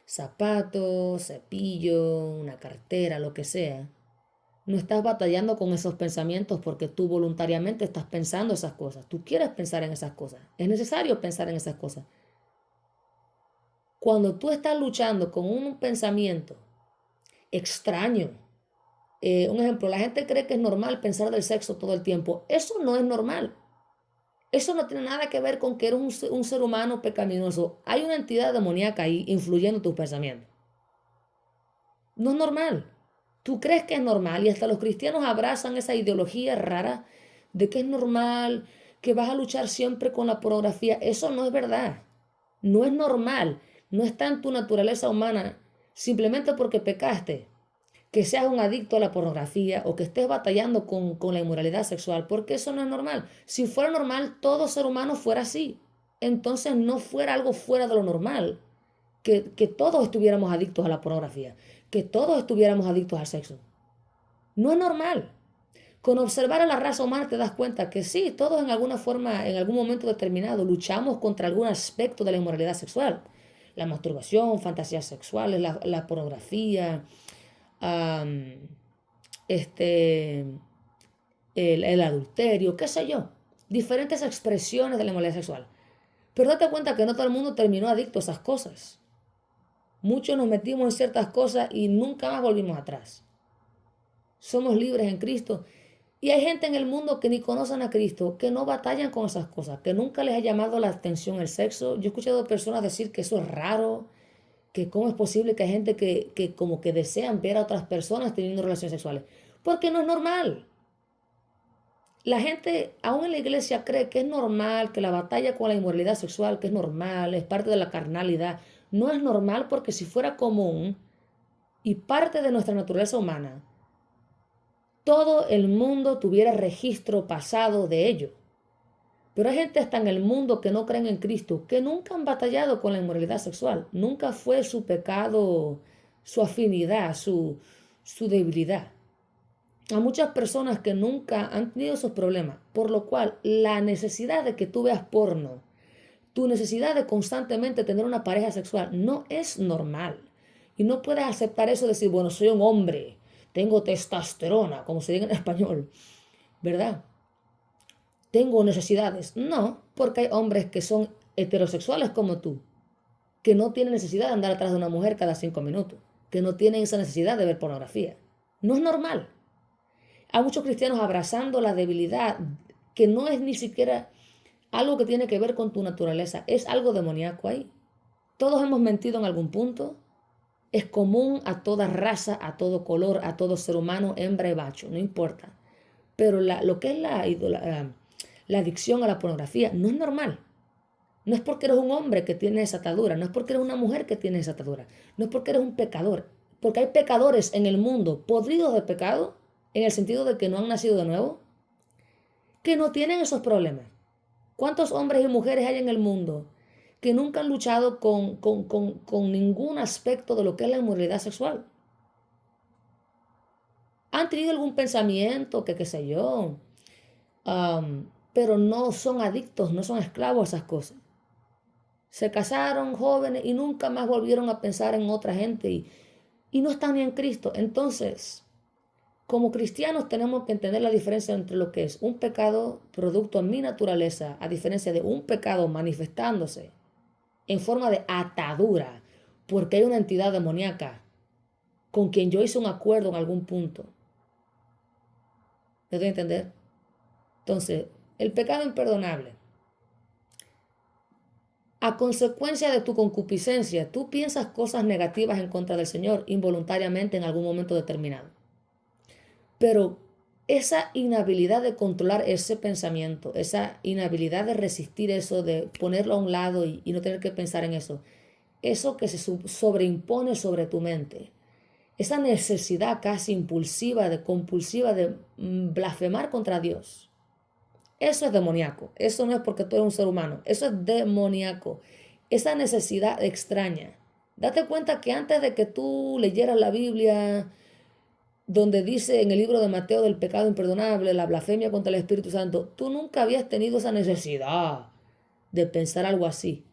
S1: zapatos, cepillo, una cartera, lo que sea, no estás batallando con esos pensamientos porque tú voluntariamente estás pensando esas cosas. Tú quieres pensar en esas cosas. Es necesario pensar en esas cosas. Cuando tú estás luchando con un pensamiento extraño, un ejemplo, la gente cree que es normal pensar del sexo todo el tiempo. Eso no es normal. Eso no tiene nada que ver con que eres un ser humano pecaminoso. Hay una entidad demoníaca ahí influyendo en tus pensamientos. No es normal. Tú crees que es normal y hasta los cristianos abrazan esa ideología rara de que es normal, que vas a luchar siempre con la pornografía. Eso no es verdad. No es normal. No está en tu naturaleza humana simplemente porque pecaste que seas un adicto a la pornografía o que estés batallando con la inmoralidad sexual, porque eso no es normal. Si fuera normal, todo ser humano fuera así. Entonces no fuera algo fuera de lo normal, que todos estuviéramos adictos a la pornografía, que todos estuviéramos adictos al sexo. No es normal. Con observar a la raza humana te das cuenta que sí, todos en alguna forma, en algún momento determinado, luchamos contra algún aspecto de la inmoralidad sexual. La masturbación, fantasías sexuales, la pornografía, um, este, el adulterio, qué sé yo. Diferentes expresiones de la inmoralidad sexual. Pero date cuenta que no todo el mundo terminó adicto a esas cosas. Muchos nos metimos en ciertas cosas y nunca más volvimos atrás. Somos libres en Cristo. Y hay gente en el mundo que ni conocen a Cristo, que no batallan con esas cosas, que nunca les ha llamado la atención el sexo. Yo he escuchado personas decir que eso es raro, que cómo es posible que hay gente que como que desean ver a otras personas teniendo relaciones sexuales. Porque no es normal. La gente, aún en la iglesia, cree que es normal, que la batalla con la inmoralidad sexual, que es normal, es parte de la carnalidad. No es normal porque si fuera común y parte de nuestra naturaleza humana, todo el mundo tuviera registro pasado de ello. Pero hay gente hasta en el mundo que no creen en Cristo, que nunca han batallado con la inmoralidad sexual. Nunca fue su pecado, su afinidad, su debilidad. A muchas personas que nunca han tenido esos problemas, por lo cual la necesidad de que tú veas porno, tu necesidad de constantemente tener una pareja sexual, no es normal. Y no puedes aceptar eso de decir, bueno, soy un hombre, tengo testosterona, como se dice en español, ¿verdad? Tengo necesidades. No, porque hay hombres que son heterosexuales como tú, que no tienen necesidad de andar atrás de una mujer cada 5 minutos, que no tienen esa necesidad de ver pornografía. No es normal. Hay muchos cristianos abrazando la debilidad, que no es ni siquiera algo que tiene que ver con tu naturaleza, es algo demoníaco ahí. Todos hemos mentido en algún punto. Es común a toda raza, a todo color, a todo ser humano, hembra y macho, no importa. Pero lo que es la adicción a la pornografía no es normal. No es porque eres un hombre que tiene esa atadura, no es porque eres una mujer que tiene esa atadura, no es porque eres un pecador, porque hay pecadores en el mundo podridos de pecado, en el sentido de que no han nacido de nuevo, que no tienen esos problemas. ¿Cuántos hombres y mujeres hay en el mundo que nunca han luchado con ningún aspecto de lo que es la inmoralidad sexual? Han tenido algún pensamiento, que qué sé yo, pero no son adictos, no son esclavos a esas cosas. Se casaron jóvenes y nunca más volvieron a pensar en otra gente y no están ni en Cristo. Entonces, como cristianos tenemos que entender la diferencia entre lo que es un pecado producto de mi naturaleza, a diferencia de un pecado manifestándose en forma de atadura, porque hay una entidad demoníaca con quien yo hice un acuerdo en algún punto. ¿Me doy a entender? Entonces, el pecado imperdonable. A consecuencia de tu concupiscencia, tú piensas cosas negativas en contra del Señor involuntariamente en algún momento determinado. Pero esa inhabilidad de controlar ese pensamiento, esa inhabilidad de resistir eso, de ponerlo a un lado y no tener que pensar en eso, eso que se sobreimpone sobre tu mente, esa necesidad casi impulsiva, compulsiva de blasfemar contra Dios, eso es demoníaco. Eso no es porque tú eres un ser humano, eso es demoníaco. Esa necesidad extraña. Date cuenta que antes de que tú leyeras la Biblia, donde dice en el libro de Mateo del pecado imperdonable, la blasfemia contra el Espíritu Santo, tú nunca habías tenido esa necesidad de pensar algo así.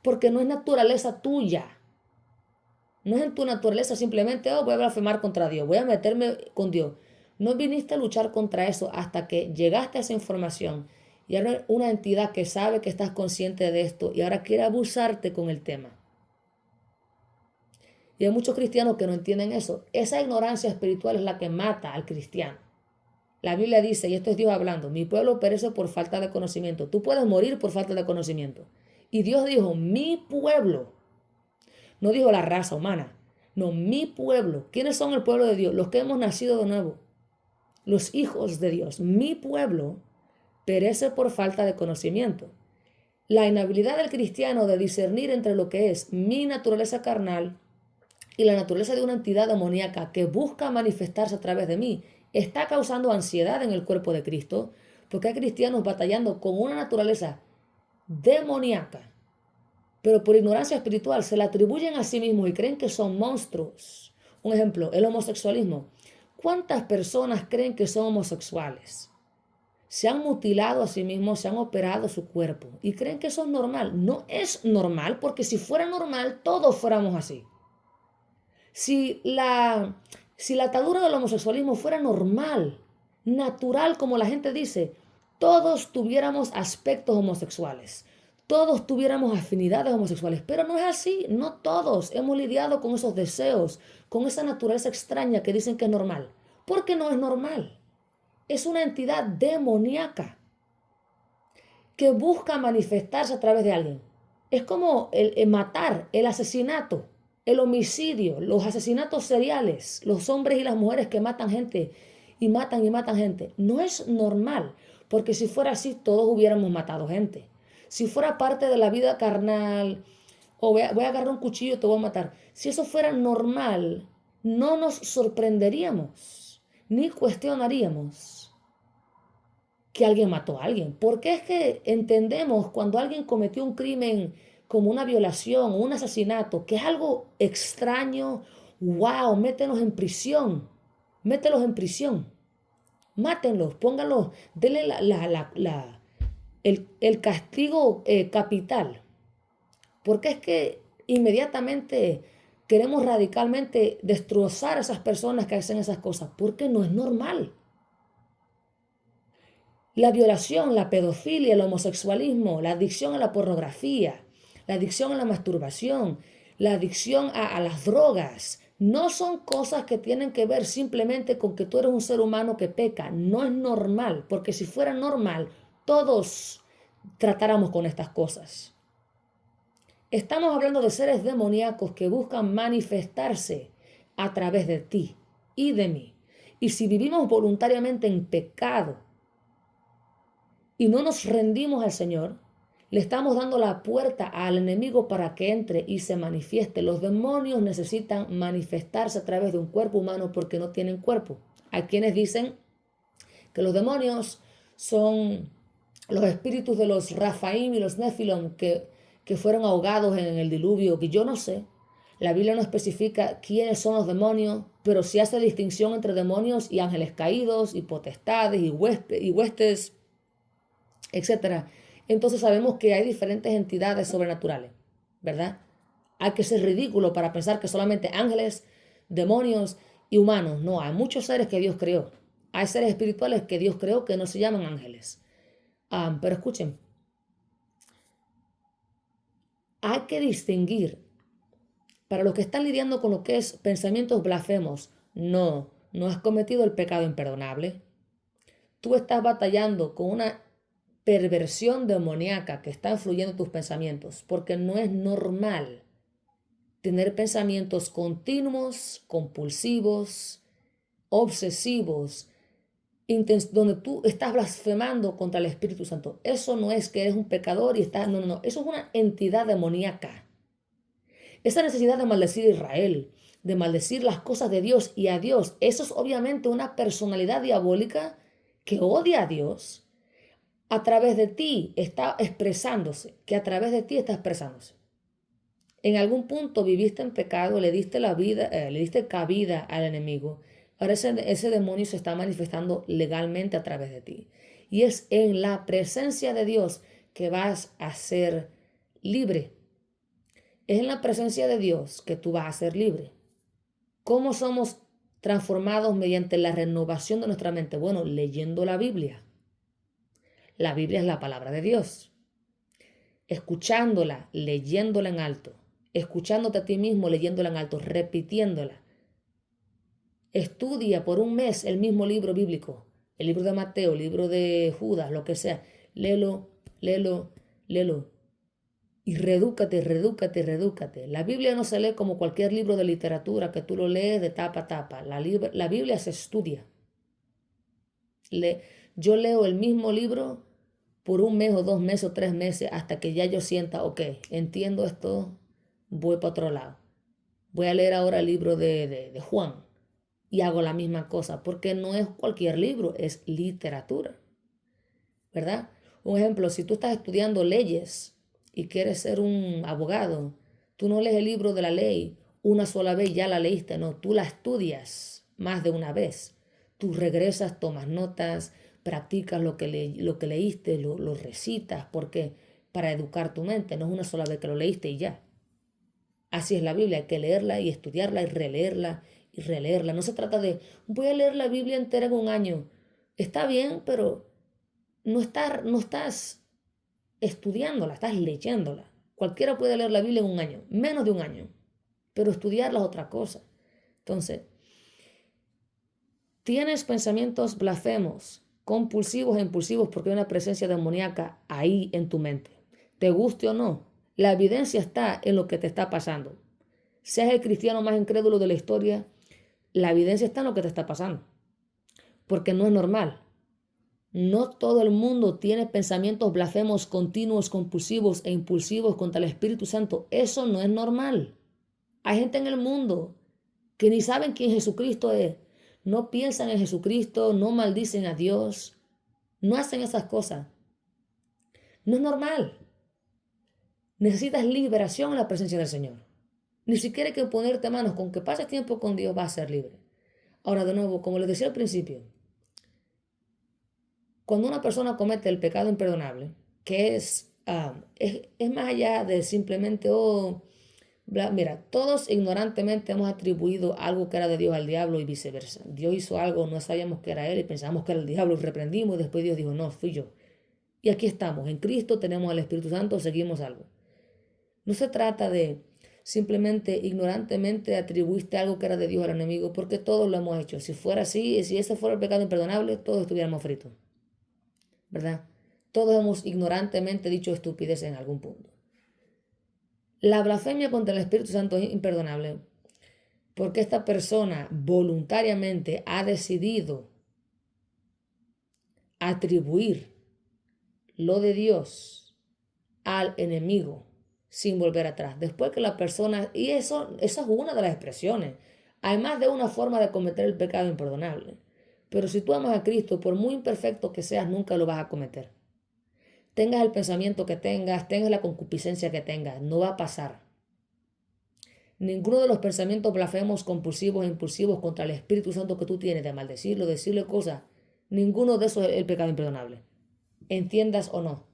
S1: Porque no es naturaleza tuya. No es en tu naturaleza simplemente, voy a blasfemar contra Dios, voy a meterme con Dios. No viniste a luchar contra eso hasta que llegaste a esa información y ahora una entidad que sabe que estás consciente de esto y ahora quiere abusarte con el tema. Y hay muchos cristianos que no entienden eso. Esa ignorancia espiritual es la que mata al cristiano. La Biblia dice, y esto es Dios hablando, mi pueblo perece por falta de conocimiento. Tú puedes morir por falta de conocimiento. Y Dios dijo, mi pueblo. No dijo la raza humana. No, mi pueblo. ¿Quiénes son el pueblo de Dios? Los que hemos nacido de nuevo. Los hijos de Dios. Mi pueblo perece por falta de conocimiento. La inhabilidad del cristiano de discernir entre lo que es mi naturaleza carnal y la naturaleza de una entidad demoníaca que busca manifestarse a través de mí está causando ansiedad en el cuerpo de Cristo, porque hay cristianos batallando con una naturaleza demoníaca, pero por ignorancia espiritual se la atribuyen a sí mismos y creen que son monstruos. Un ejemplo, el homosexualismo. ¿Cuántas personas creen que son homosexuales? Se han mutilado a sí mismos, se han operado su cuerpo y creen que eso es normal. No es normal, porque si fuera normal, todos fuéramos así. Si la atadura del homosexualismo fuera normal, natural, como la gente dice, todos tuviéramos aspectos homosexuales, todos tuviéramos afinidades homosexuales, pero no es así, no todos hemos lidiado con esos deseos, con esa naturaleza extraña que dicen que es normal, porque no es normal. Es una entidad demoníaca que busca manifestarse a través de alguien. Es como el matar, el asesinato, el homicidio, los asesinatos seriales, los hombres y las mujeres que matan gente y matan gente. No es normal, porque si fuera así todos hubiéramos matado gente. Si fuera parte de la vida carnal, o voy a agarrar un cuchillo y te voy a matar. Si eso fuera normal, no nos sorprenderíamos, ni cuestionaríamos que alguien mató a alguien. Porque es que entendemos cuando alguien cometió un crimen como una violación o un asesinato, que es algo extraño, wow, mételos en prisión, mételos en prisión, mátenlos, pónganlos, denle el castigo capital. Porque es que inmediatamente queremos radicalmente destrozar a esas personas que hacen esas cosas, porque no es normal. La violación, la pedofilia, el homosexualismo, la adicción a la pornografía, la adicción a la masturbación, la adicción a las drogas, no son cosas que tienen que ver simplemente con que tú eres un ser humano que peca. No es normal, porque si fuera normal, todos tratáramos con estas cosas. Estamos hablando de seres demoníacos que buscan manifestarse a través de ti y de mí. Y si vivimos voluntariamente en pecado y no nos rendimos al Señor, le estamos dando la puerta al enemigo para que entre y se manifieste. Los demonios necesitan manifestarse a través de un cuerpo humano porque no tienen cuerpo. Hay quienes dicen que los demonios son los espíritus de los Rafaim y los Nefilón que fueron ahogados en el diluvio, que yo no sé. La Biblia no especifica quiénes son los demonios, pero sí hace distinción entre demonios y ángeles caídos y potestades y huestes, etc. Entonces sabemos que hay diferentes entidades sobrenaturales, ¿verdad? Hay que ser ridículo para pensar que solamente ángeles, demonios y humanos. No, hay muchos seres que Dios creó. Hay seres espirituales que Dios creó que no se llaman ángeles. Pero escuchen, hay que distinguir para los que están lidiando con lo que es pensamientos blasfemos. No has cometido el pecado imperdonable. Tú estás batallando con una perversión demoníaca que está influyendo en tus pensamientos, porque no es normal tener pensamientos continuos, compulsivos, obsesivos, donde tú estás blasfemando contra el Espíritu Santo. Eso no es que eres un pecador y estás... No. Eso es una entidad demoníaca. Esa necesidad de maldecir a Israel, de maldecir las cosas de Dios y a Dios, eso es obviamente una personalidad diabólica que odia a Dios. A través de ti está expresándose, que a través de ti está expresándose. En algún punto viviste en pecado, le diste cabida al enemigo. Ahora ese demonio se está manifestando legalmente a través de ti. Y es en la presencia de Dios que vas a ser libre. Es en la presencia de Dios que tú vas a ser libre. ¿Cómo somos transformados mediante la renovación de nuestra mente? Bueno, leyendo la Biblia. La Biblia es la palabra de Dios. Escuchándola, leyéndola en alto. Escuchándote a ti mismo, leyéndola en alto, repitiéndola. Estudia por un mes el mismo libro bíblico. El libro de Mateo, el libro de Judas, lo que sea. Léelo. Y redúcate. La Biblia no se lee como cualquier libro de literatura que tú lo lees de tapa a tapa. La Biblia se estudia. Yo leo el mismo libro por un mes o 2 meses o 3 meses hasta que ya yo sienta, ok, entiendo esto, voy para otro lado. Voy a leer ahora el libro de Juan y hago la misma cosa, porque no es cualquier libro, es literatura, ¿verdad? Un ejemplo, si tú estás estudiando leyes y quieres ser un abogado, tú no lees el libro de la ley una sola vez y ya la leíste, no, tú la estudias más de una vez. Tú regresas, tomas notas, practicas lo que leíste, lo recitas, porque para educar tu mente, no es una sola vez que lo leíste y ya. Así es la Biblia, hay que leerla y estudiarla y releerla. No se trata de, voy a leer la Biblia entera en un año. Está bien, pero no estás estudiándola, estás leyéndola. Cualquiera puede leer la Biblia en un año, menos de un año, pero estudiarla es otra cosa. Entonces, tienes pensamientos blasfemos, compulsivos e impulsivos porque hay una presencia demoníaca ahí en tu mente. Te guste o no, la evidencia está en lo que te está pasando. Seas el cristiano más incrédulo de la historia, la evidencia está en lo que te está pasando. Porque no es normal. No todo el mundo tiene pensamientos blasfemos, continuos, compulsivos e impulsivos contra el Espíritu Santo. Eso no es normal. Hay gente en el mundo que ni saben quién Jesucristo es. No piensan en Jesucristo, no maldicen a Dios, no hacen esas cosas. No es normal. Necesitas liberación en la presencia del Señor. Ni siquiera hay que ponerte manos. Con que pases tiempo con Dios vas a ser libre. Ahora, de nuevo, como les decía al principio, cuando una persona comete el pecado imperdonable, que es más allá de simplemente, mira, todos ignorantemente hemos atribuido algo que era de Dios al diablo y viceversa. Dios hizo algo, no sabíamos que era Él y pensábamos que era el diablo y reprendimos y después Dios dijo, no, fui yo. Y aquí estamos, en Cristo tenemos al Espíritu Santo, seguimos algo. No se trata de simplemente ignorantemente atribuiste algo que era de Dios al enemigo, porque todos lo hemos hecho. Si fuera así, si ese fuera el pecado imperdonable, todos estuviéramos fritos, ¿verdad? Todos hemos ignorantemente dicho estupidez en algún punto. La blasfemia contra el Espíritu Santo es imperdonable porque esta persona voluntariamente ha decidido atribuir lo de Dios al enemigo sin volver atrás. Después que la persona, y esa es una de las expresiones, hay más de una forma de cometer el pecado imperdonable. Pero si tú amas a Cristo, por muy imperfecto que seas, nunca lo vas a cometer. Tengas el pensamiento que tengas la concupiscencia que tengas, no va a pasar. Ninguno de los pensamientos blasfemos, compulsivos e impulsivos contra el Espíritu Santo que tú tienes de maldecirlo, decirle cosas, ninguno de esos es el pecado imperdonable. Entiendas o no.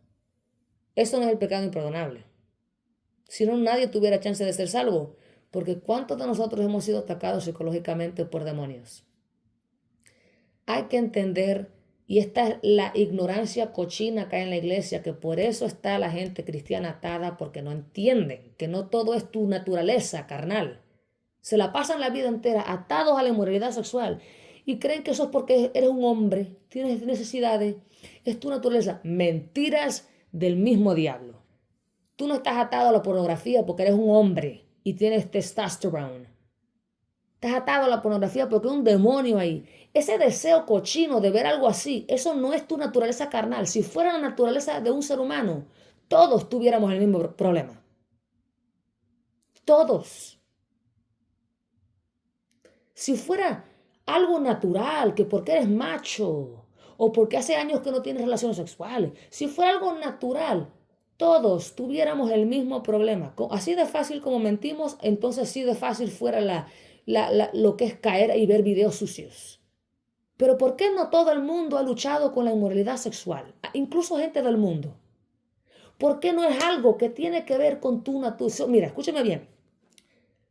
S1: Eso no es el pecado imperdonable. Si no, nadie tuviera chance de ser salvo. Porque ¿cuántos de nosotros hemos sido atacados psicológicamente por demonios? Hay que entender, y esta es la ignorancia cochina que hay en la iglesia, que por eso está la gente cristiana atada, porque no entienden que no todo es tu naturaleza carnal. Se la pasan la vida entera atados a la inmoralidad sexual y creen que eso es porque eres un hombre, tienes necesidades, es tu naturaleza. Mentiras del mismo diablo. Tú no estás atado a la pornografía porque eres un hombre y tienes testosterona. Estás atado a la pornografía porque hay un demonio ahí. Ese deseo cochino de ver algo así, eso no es tu naturaleza carnal. Si fuera la naturaleza de un ser humano, todos tuviéramos el mismo problema. Todos. Si fuera algo natural, que porque eres macho o porque hace años que no tienes relaciones sexuales, si fuera algo natural, todos tuviéramos el mismo problema. Así de fácil como mentimos, entonces así de fácil fuera lo que es caer y ver videos sucios. Pero ¿por qué no todo el mundo ha luchado con la inmoralidad sexual? Incluso gente del mundo. ¿Por qué no es algo que tiene que ver con tu naturaleza? Mira, escúchame bien.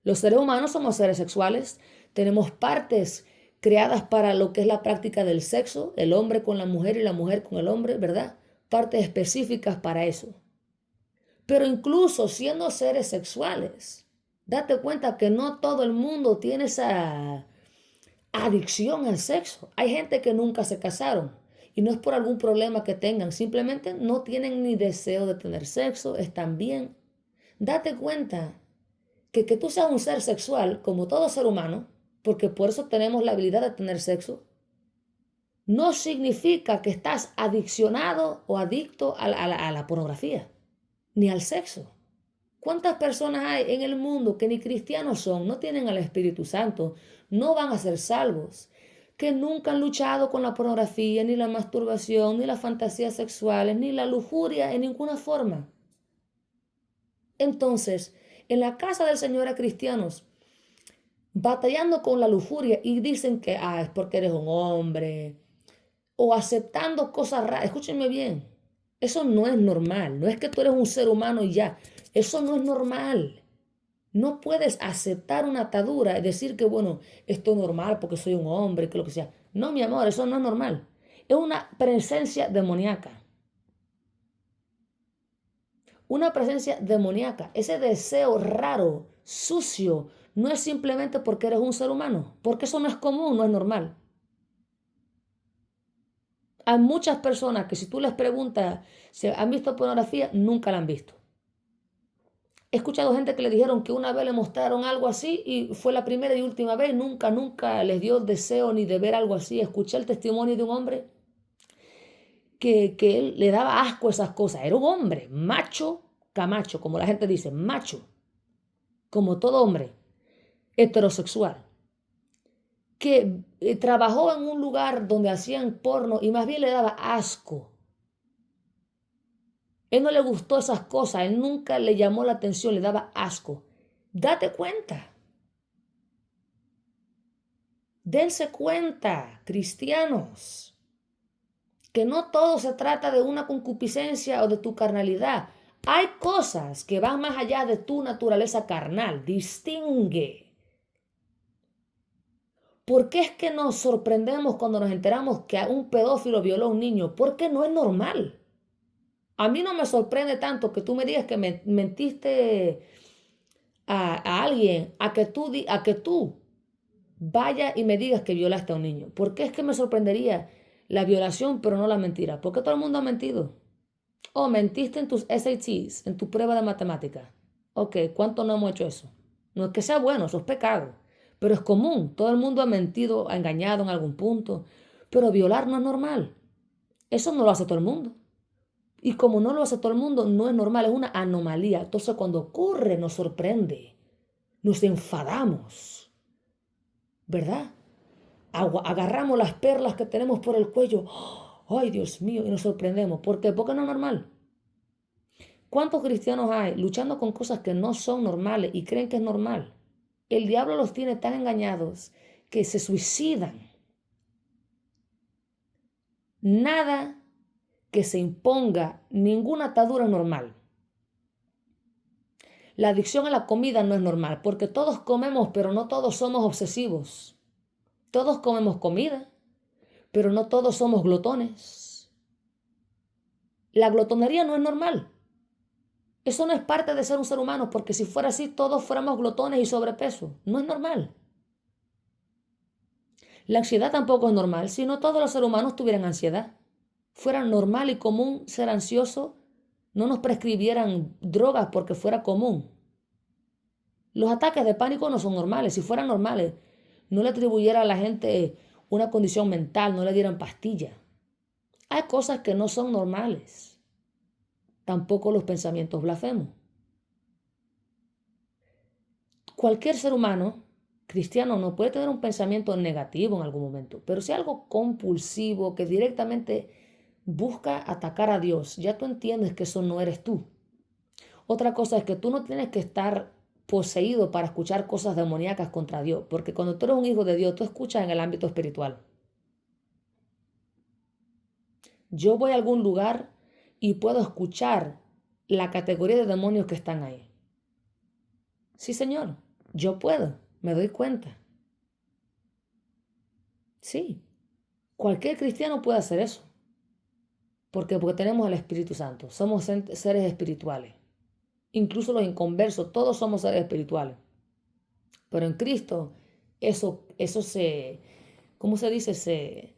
S1: Los seres humanos somos seres sexuales, tenemos partes creadas para lo que es la práctica del sexo, el hombre con la mujer y la mujer con el hombre, ¿verdad? Partes específicas para eso. Pero incluso siendo seres sexuales, date cuenta que no todo el mundo tiene esa adicción al sexo. Hay gente que nunca se casaron y no es por algún problema que tengan, simplemente no tienen ni deseo de tener sexo, están bien. Date cuenta que tú seas un ser sexual, como todo ser humano, porque por eso tenemos la habilidad de tener sexo, no significa que estás adiccionado o adicto a la pornografía, ni al sexo. ¿Cuántas personas hay en el mundo que ni cristianos son, no tienen al Espíritu Santo, no van a ser salvos, que nunca han luchado con la pornografía, ni la masturbación, ni las fantasías sexuales, ni la lujuria en ninguna forma? Entonces, en la casa del Señor hay cristianos batallando con la lujuria y dicen que es porque eres un hombre o aceptando cosas raras. Escúchenme bien, eso no es normal, no es que tú eres un ser humano y ya, eso no es normal. No puedes aceptar una atadura y decir que, bueno, esto es normal porque soy un hombre, que lo que sea. No, mi amor, eso no es normal. Es una presencia demoníaca. Una presencia demoníaca. Ese deseo raro, sucio, no es simplemente porque eres un ser humano, porque eso no es común, no es normal. Hay muchas personas que si tú les preguntas si han visto pornografía, nunca la han visto. He escuchado gente que le dijeron que una vez le mostraron algo así y fue la primera y última vez, nunca les dio deseo ni de ver algo así. Escuché el testimonio de un hombre que él le daba asco a esas cosas. Era un hombre, macho, camacho, como la gente dice, macho, como todo hombre, heterosexual, que trabajó en un lugar donde hacían porno y más bien le daba asco. Él no le gustó esas cosas, él nunca le llamó la atención, le daba asco. Date cuenta. Dense cuenta, cristianos, que no todo se trata de una concupiscencia o de tu carnalidad. Hay cosas que van más allá de tu naturaleza carnal. Distingue. ¿Por qué es que nos sorprendemos cuando nos enteramos que un pedófilo violó a un niño? Porque no es normal. A mí no me sorprende tanto que tú me digas que mentiste a alguien, a que tú vaya y me digas que violaste a un niño. ¿Por qué es que me sorprendería la violación, pero no la mentira? ¿Por qué todo el mundo ha mentido? Oh, mentiste en tus SATs, en tu prueba de matemática. Ok, ¿cuánto no hemos hecho eso? No es que sea bueno, eso es pecado. Pero es común. Todo el mundo ha mentido, ha engañado en algún punto. Pero violar no es normal. Eso no lo hace todo el mundo. Y como no lo hace todo el mundo, no es normal, es una anomalía. Entonces cuando ocurre nos sorprende. Nos enfadamos. ¿Verdad? Agarramos las perlas que tenemos por el cuello. ¡Ay, Dios mío! Y nos sorprendemos. ¿Por qué? Porque no es normal. ¿Cuántos cristianos hay luchando con cosas que no son normales y creen que es normal? El diablo los tiene tan engañados que se suicidan. Nada que se imponga, ninguna atadura es normal. La adicción a la comida no es normal, porque todos comemos, pero no todos somos obsesivos. Todos comemos comida, pero no todos somos glotones. La glotonería no es normal. Eso no es parte de ser un ser humano, porque si fuera así, todos fuéramos glotones y sobrepeso. No es normal. La ansiedad tampoco es normal, si no todos los seres humanos tuvieran ansiedad. Fuera normal y común ser ansioso, no nos prescribieran drogas porque fuera común. Los ataques de pánico no son normales. Si fueran normales, no le atribuyera a la gente una condición mental, no le dieran pastillas. Hay cosas que no son normales. Tampoco los pensamientos blasfemos. Cualquier ser humano cristiano no puede tener un pensamiento negativo en algún momento, pero si algo compulsivo que directamente busca atacar a Dios, ya tú entiendes que eso no eres tú. Otra cosa es que tú no tienes que estar poseído para escuchar cosas demoníacas contra Dios, porque cuando tú eres un hijo de Dios, tú escuchas en el ámbito espiritual. Yo voy a algún lugar y puedo escuchar la categoría de demonios que están ahí. Sí, Señor, yo puedo, me doy cuenta. Sí, cualquier cristiano puede hacer eso. ¿Por qué? Porque tenemos el Espíritu Santo, somos seres espirituales. Incluso los inconversos, todos somos seres espirituales. Pero en Cristo, eso se, ¿cómo se dice?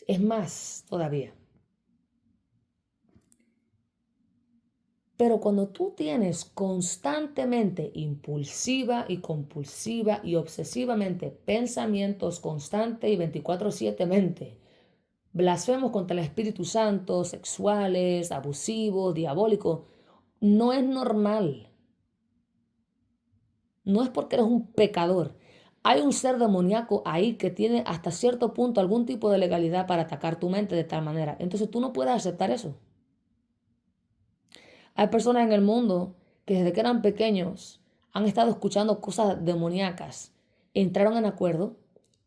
S1: Es más todavía. Pero cuando tú tienes constantemente, impulsiva y compulsiva y obsesivamente pensamientos constantes y 24/7 mente, blasfemos contra el Espíritu Santo, sexuales, abusivos, diabólicos, no es normal. No es porque eres un pecador. Hay un ser demoníaco ahí que tiene hasta cierto punto algún tipo de legalidad para atacar tu mente de tal manera. Entonces tú no puedes aceptar eso. Hay personas en el mundo que desde que eran pequeños han estado escuchando cosas demoníacas, entraron en acuerdo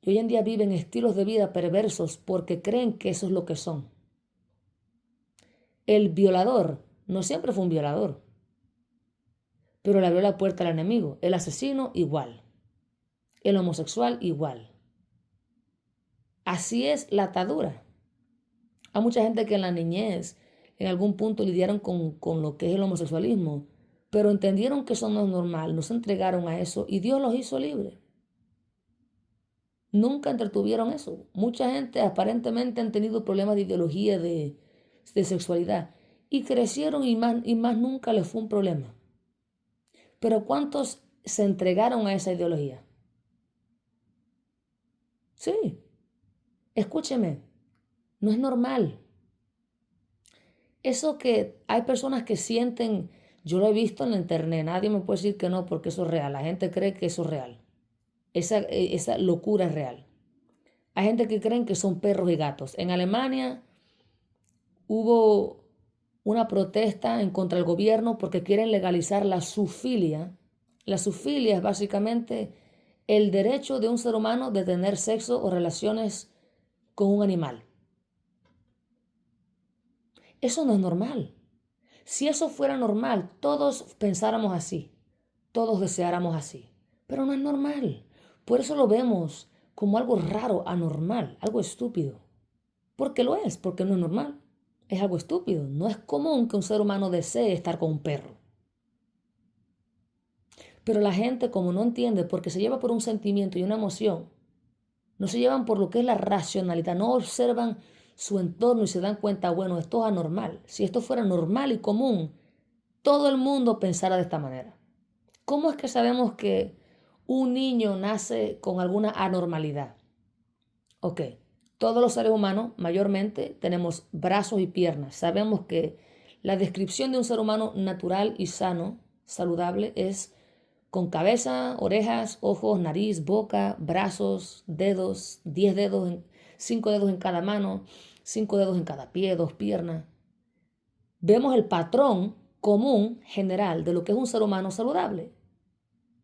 S1: y hoy en día viven estilos de vida perversos porque creen que eso es lo que son. El violador no siempre fue un violador, pero le abrió la puerta al enemigo. El asesino igual. El homosexual igual. Así es la atadura. Hay mucha gente que en la niñez en algún punto lidiaron con lo que es el homosexualismo, pero entendieron que eso no es normal, no se entregaron a eso y Dios los hizo libres. Nunca entretuvieron eso. Mucha gente aparentemente han tenido problemas de ideología de sexualidad y crecieron y más nunca les fue un problema. Pero ¿cuántos se entregaron a esa ideología? Sí, escúcheme, no es normal. Eso que hay personas que sienten, yo lo he visto en la internet, nadie me puede decir que no porque eso es real, la gente cree que eso es real, esa locura es real. Hay gente que creen que son perros y gatos. En Alemania hubo una protesta en contra del gobierno porque quieren legalizar la zoofilia. La zoofilia es básicamente el derecho de un ser humano de tener sexo o relaciones con un animal. Eso no es normal. Si eso fuera normal, todos pensáramos así, todos deseáramos así, pero no es normal. Por eso lo vemos como algo raro, anormal, algo estúpido. Porque lo es, porque no es normal. Es algo estúpido. No es común que un ser humano desee estar con un perro. Pero la gente, como no entiende, porque se lleva por un sentimiento y una emoción, no se llevan por lo que es la racionalidad, no observan su entorno y se dan cuenta, bueno, esto es anormal. Si esto fuera normal y común, todo el mundo pensara de esta manera. ¿Cómo es que sabemos que un niño nace con alguna anormalidad? Ok, todos los seres humanos mayormente tenemos brazos y piernas. Sabemos que la descripción de un ser humano natural y sano, saludable, es con cabeza, orejas, ojos, nariz, boca, brazos, dedos, 10 dedos, 5 dedos en cada mano, 5 dedos en cada pie, 2 piernas. Vemos el patrón común general de lo que es un ser humano saludable.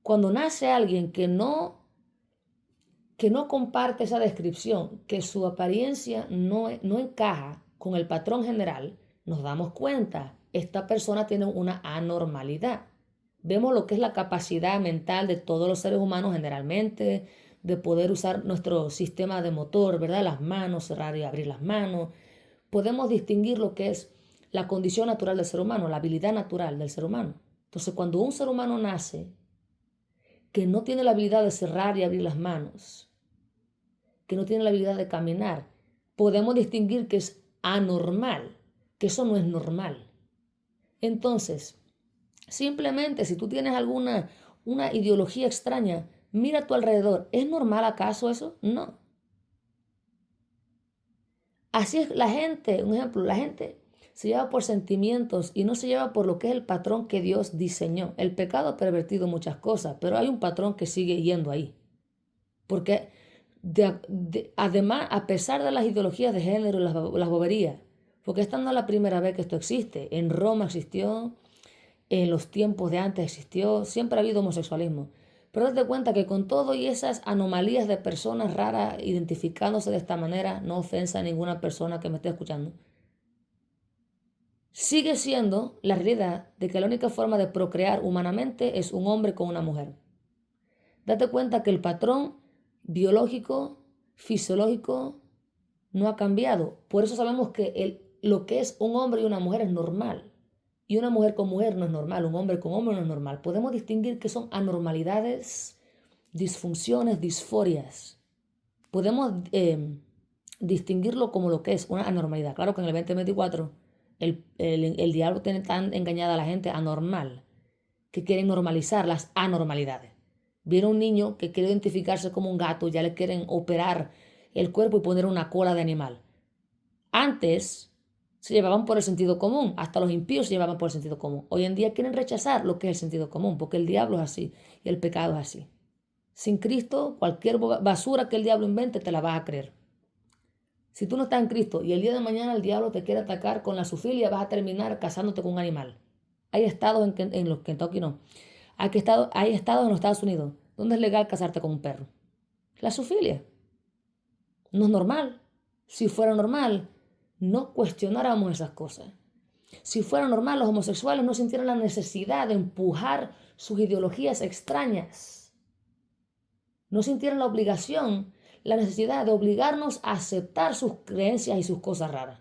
S1: Cuando nace alguien que no comparte esa descripción, que su apariencia no encaja con el patrón general, nos damos cuenta, esta persona tiene una anormalidad. Vemos lo que es la capacidad mental de todos los seres humanos generalmente, de poder usar nuestro sistema de motor, ¿verdad? Las manos, cerrar y abrir las manos. Podemos distinguir lo que es la condición natural del ser humano, la habilidad natural del ser humano. Entonces, cuando un ser humano nace que no tiene la habilidad de cerrar y abrir las manos, que no tiene la habilidad de caminar, podemos distinguir que es anormal, que eso no es normal. Entonces, simplemente si tú tienes una ideología extraña, mira a tu alrededor. ¿Es normal acaso eso? No. Así es la gente, un ejemplo, la gente se lleva por sentimientos y no se lleva por lo que es el patrón que Dios diseñó. El pecado ha pervertido muchas cosas, pero hay un patrón que sigue yendo ahí. Porque además, a pesar de las ideologías de género y las boberías, porque esta no es la primera vez que esto existe. En Roma existió, en los tiempos de antes existió, siempre ha habido homosexualismo. Pero date cuenta que con todo y esas anomalías de personas raras identificándose de esta manera, no ofensa a ninguna persona que me esté escuchando, sigue siendo la realidad de que la única forma de procrear humanamente es un hombre con una mujer. Date cuenta que el patrón biológico, fisiológico, no ha cambiado. Por eso sabemos que lo que es un hombre y una mujer es normal. Y una mujer con mujer no es normal, un hombre con hombre no es normal. Podemos distinguir que son anormalidades, disfunciones, disforias. Podemos distinguirlo como lo que es una anormalidad. Claro que en el 2024 el diablo tiene tan engañada a la gente anormal que quieren normalizar las anormalidades. Viene un niño que quiere identificarse como un gato, ya le quieren operar el cuerpo y poner una cola de animal. Antes se llevaban por el sentido común, hasta los impíos se llevaban por el sentido común. Hoy en día quieren rechazar lo que es el sentido común, porque el diablo es así y el pecado es así. Sin Cristo, cualquier basura que el diablo invente te la vas a creer. Si tú no estás en Cristo y el día de mañana el diablo te quiere atacar con la zoofilia, vas a terminar casándote con un animal. Hay estados en los Kentucky no. Hay estados en los Estados Unidos donde es legal casarte con un perro. La zoofilia no es normal. Si fuera normal, no cuestionáramos esas cosas. Si fuera normal, los homosexuales no sintieran la necesidad de empujar sus ideologías extrañas. No sintieran la obligación, la necesidad de obligarnos a aceptar sus creencias y sus cosas raras.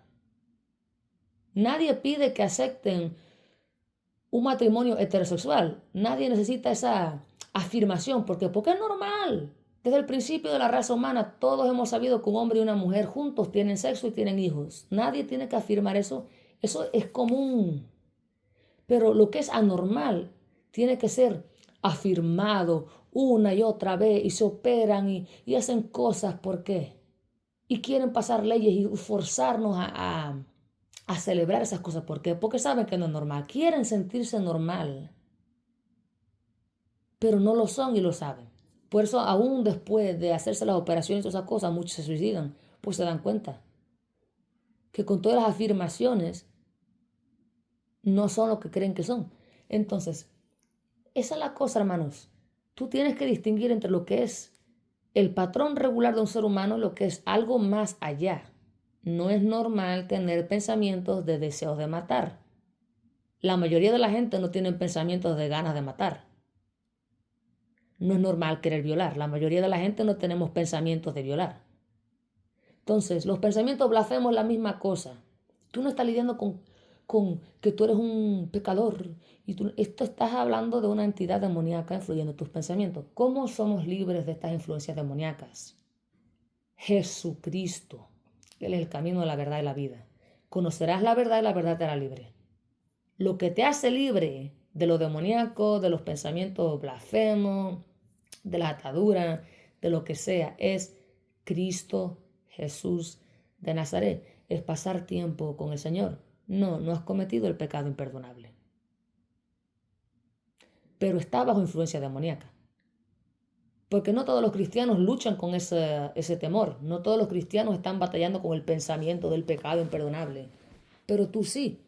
S1: Nadie pide que acepten un matrimonio heterosexual. Nadie necesita esa afirmación porque es normal. Desde el principio de la raza humana todos hemos sabido que un hombre y una mujer juntos tienen sexo y tienen hijos. Nadie tiene que afirmar eso. Eso es común. Pero lo que es anormal tiene que ser afirmado una y otra vez y se operan y hacen cosas. ¿Por qué? Y quieren pasar leyes y forzarnos a celebrar esas cosas. ¿Por qué? Porque saben que no es normal. Quieren sentirse normal. Pero no lo son y lo saben. Por eso aún después de hacerse las operaciones y todas esas cosas, muchos se suicidan. Pues se dan cuenta que con todas las afirmaciones no son lo que creen que son. Entonces, esa es la cosa, hermanos. Tú tienes que distinguir entre lo que es el patrón regular de un ser humano y lo que es algo más allá. No es normal tener pensamientos de deseos de matar. La mayoría de la gente no tiene pensamientos de ganas de matar. No es normal querer violar. La mayoría de la gente no tenemos pensamientos de violar. Entonces, los pensamientos blasfemos es la misma cosa. Tú no estás lidiando con que tú eres un pecador y esto estás hablando de una entidad demoníaca influyendo en tus pensamientos. ¿Cómo somos libres de estas influencias demoníacas? Jesucristo. Él es el camino de la verdad y la vida. Conocerás la verdad y la verdad te hará libre. Lo que te hace libre de lo demoníaco, de los pensamientos blasfemos, de la atadura, de lo que sea, es Cristo Jesús de Nazaret. Es pasar tiempo con el Señor. No has cometido el pecado imperdonable. Pero está bajo influencia demoníaca. Porque no todos los cristianos luchan con ese temor. No todos los cristianos están batallando con el pensamiento del pecado imperdonable. Pero tú sí.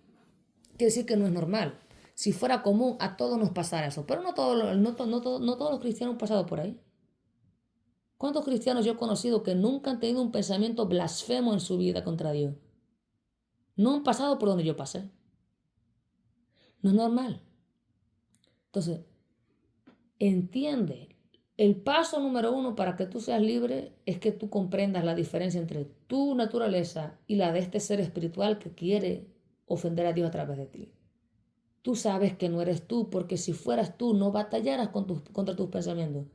S1: Quiere decir que no es normal. Si fuera común, a todos nos pasara eso. Pero no todos los cristianos han pasado por ahí. ¿Cuántos cristianos yo he conocido que nunca han tenido un pensamiento blasfemo en su vida contra Dios? No han pasado por donde yo pasé. No es normal. Entonces, entiende. El paso número 1 para que tú seas libre es que tú comprendas la diferencia entre tu naturaleza y la de este ser espiritual que quiere ofender a Dios a través de ti. Tú sabes que no eres tú, porque si fueras tú no batallaras contra tus pensamientos.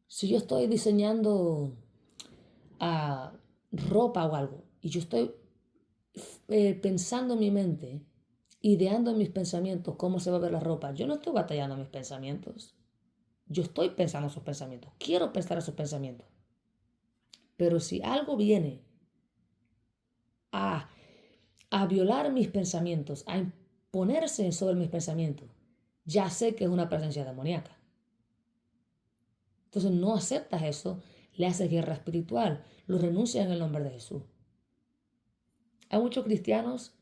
S1: Si yo estoy diseñando ropa o algo y yo estoy pensando en mi mente, ideando en mis pensamientos cómo se va a ver la ropa, yo no estoy batallando mis pensamientos. Yo estoy pensando esos pensamientos. Quiero pensar esos pensamientos. Pero si algo viene a, a violar mis pensamientos, a imponerse sobre mis pensamientos, ya sé que es una presencia demoníaca. Entonces no aceptas eso, le haces guerra espiritual, lo renuncias en el nombre de Jesús. Hay muchos cristianos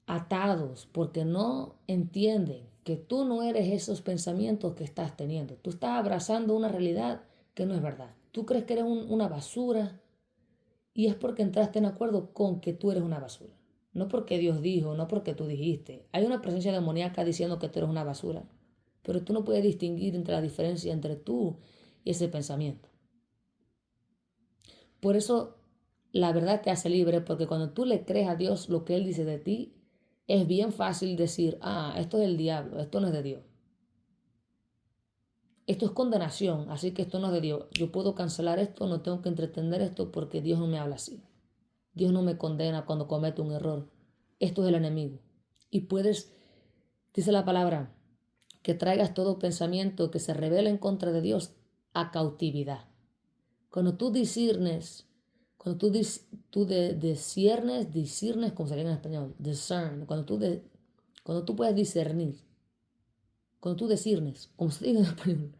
S1: atados porque no entienden que tú no eres esos pensamientos que estás teniendo. Tú estás abrazando una realidad que no es verdad. Tú crees que eres una basura y es porque entraste en acuerdo con que tú eres una basura. No porque Dios dijo, no porque tú dijiste. Hay una presencia demoníaca diciendo que tú eres una basura, pero tú no puedes distinguir entre la diferencia entre tú y ese pensamiento. Por eso la verdad te hace libre, porque cuando tú le crees a Dios lo que Él dice de ti, es bien fácil decir, esto es del diablo, esto no es de Dios. Esto es condenación, así que esto no es de Dios. Yo puedo cancelar esto, no tengo que entretener esto porque Dios no me habla así. Dios no me condena cuando cometo un error. Esto es el enemigo. Y puedes, dice la palabra, que traigas todo pensamiento que se revela en contra de Dios a cautividad. Cuando tú discernes, discernes, como sería en español, discern, cuando tú puedes discernir, cuando tú discernes, como se diga en español,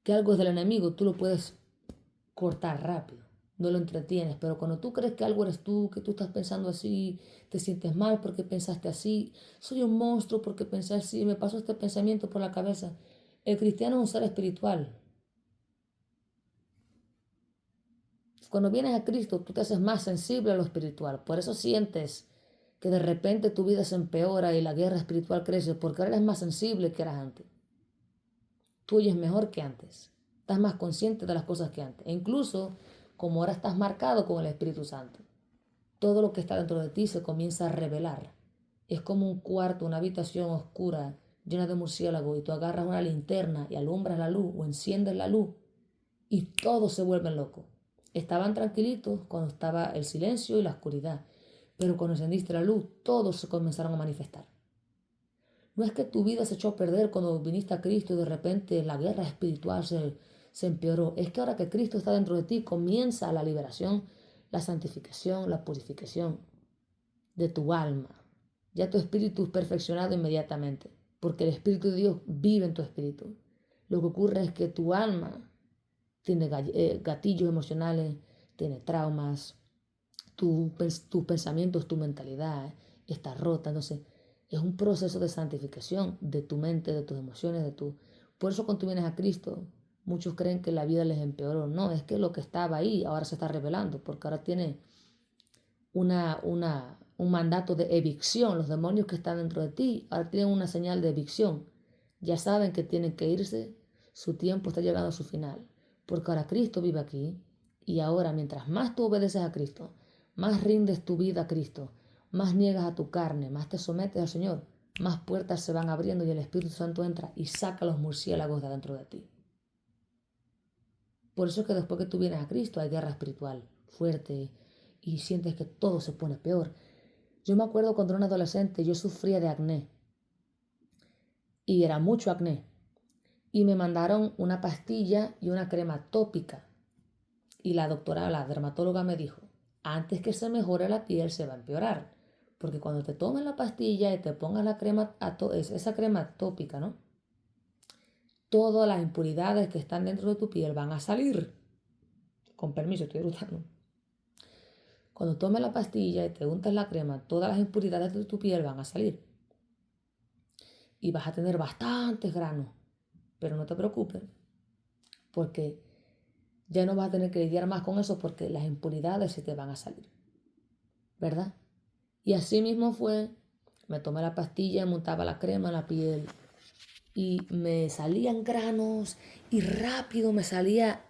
S1: que algo es del enemigo, tú lo puedes cortar rápido, no lo entretienes, pero cuando tú crees que algo eres tú, que tú estás pensando así, te sientes mal porque pensaste así, soy un monstruo porque pensé así, me pasó este pensamiento por la cabeza. El cristiano es un ser espiritual. Cuando vienes a Cristo, tú te haces más sensible a lo espiritual. Por eso sientes que de repente tu vida se empeora y la guerra espiritual crece, porque ahora eres más sensible que eras antes. Tú oyes mejor que antes. Estás más consciente de las cosas que antes. E incluso, como ahora estás marcado con el Espíritu Santo, todo lo que está dentro de ti se comienza a revelar. Es como un cuarto, una habitación oscura, llena de murciélagos, y tú agarras una linterna y alumbras la luz o enciendes la luz y todos se vuelven locos. Estaban tranquilitos cuando estaba el silencio y la oscuridad, pero cuando encendiste la luz, todos se comenzaron a manifestar. No es que tu vida se echó a perder cuando viniste a Cristo y de repente la guerra espiritual se empeoró. Es que ahora que Cristo está dentro de ti, comienza la liberación, la santificación, la purificación de tu alma. Ya tu espíritu es perfeccionado inmediatamente, porque el Espíritu de Dios vive en tu espíritu. Lo que ocurre es que tu alma tiene gatillos emocionales, tiene traumas, tus pensamientos, tu mentalidad está rota. Entonces, es un proceso de santificación de tu mente, de tus emociones, Por eso cuando tú vienes a Cristo, muchos creen que la vida les empeoró. No, es que lo que estaba ahí ahora se está revelando, porque ahora tiene un mandato de evicción. Los demonios que están dentro de ti ahora tienen una señal de evicción. Ya saben que tienen que irse, su tiempo está llegando a su final, porque ahora Cristo vive aquí. Y ahora, mientras más tú obedeces a Cristo, más rindes tu vida a Cristo, más niegas a tu carne, más te sometes al Señor, más puertas se van abriendo y el Espíritu Santo entra y saca los murciélagos de adentro de ti. Por eso es que después que tú vienes a Cristo hay guerra espiritual fuerte y sientes que todo se pone peor. Yo me acuerdo cuando era un adolescente, yo sufría de acné y era mucho acné. Y me mandaron una pastilla y una crema tópica. Y la doctora, la dermatóloga me dijo, antes que se mejore la piel se va a empeorar. Porque cuando te tomes la pastilla y te pongas la crema, esa crema tópica, ¿no? Todas las impuridades que están dentro de tu piel van a salir. Con permiso, estoy brutando. Cuando tomes la pastilla y te untas la crema, todas las impuridades de tu piel van a salir. Y vas a tener bastantes granos. Pero no te preocupes, porque ya no vas a tener que lidiar más con eso porque las impunidades se te van a salir. ¿Verdad? Y así mismo fue Me tomé la pastilla, montaba la crema en la piel y me salían granos y rápido me salía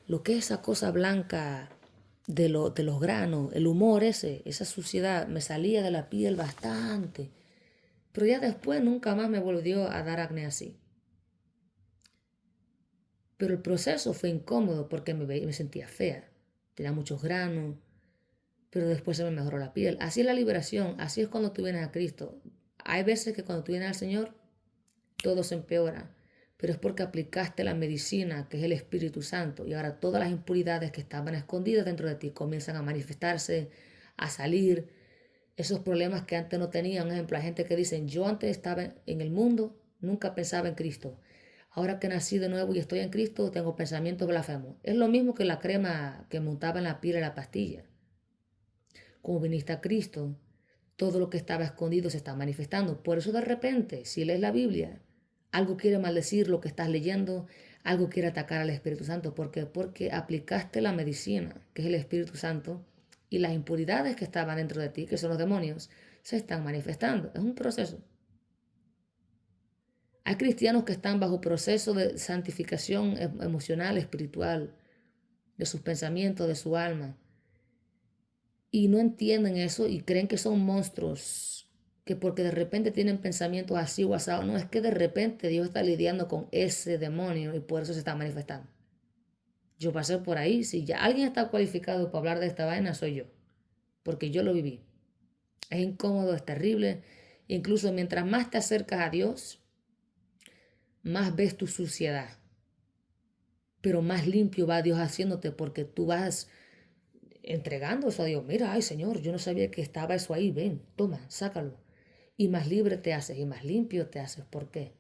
S1: lo que es esa cosa blanca de los granos, el humor ese, esa suciedad, me salía de la piel bastante. Pero ya después nunca más me volvió a dar acné así. Pero el proceso fue incómodo porque me sentía fea, tenía muchos granos, pero después se me mejoró la piel. Así es la liberación, así es cuando tú vienes a Cristo. Hay veces que cuando tú vienes al Señor, todo se empeora, pero es porque aplicaste la medicina que es el Espíritu Santo y ahora todas las impuridades que estaban escondidas dentro de ti comienzan a manifestarse, a salir. Esos problemas que antes no tenían, por ejemplo, hay gente que dicen, yo antes estaba en el mundo, nunca pensaba en Cristo. Ahora que nací de nuevo y estoy en Cristo, tengo pensamientos blasfemos. Es lo mismo que la crema que montaba en la piel de la pastilla. Como viniste a Cristo, todo lo que estaba escondido se está manifestando. Por eso de repente, si lees la Biblia, algo quiere maldecir lo que estás leyendo, algo quiere atacar al Espíritu Santo. ¿Por qué? Porque aplicaste la medicina, que es el Espíritu Santo, y las impuridades que estaban dentro de ti, que son los demonios, se están manifestando. Es un proceso. Hay cristianos que están bajo proceso de santificación emocional, espiritual, de sus pensamientos, de su alma. Y no entienden eso y creen que son monstruos, que porque de repente tienen pensamientos así o asado. No, es que de repente Dios está lidiando con ese demonio y por eso se está manifestando. Yo pasé por ahí. Si ya alguien está cualificado para hablar de esta vaina, soy yo. Porque yo lo viví. Es incómodo, es terrible. Incluso mientras más te acercas a Dios, más ves tu suciedad. Pero más limpio va Dios haciéndote porque tú vas entregando eso a Dios. Mira, ay Señor, yo no sabía que estaba eso ahí. Ven, toma, sácalo. Y más libre te haces y más limpio te haces. ¿Por qué?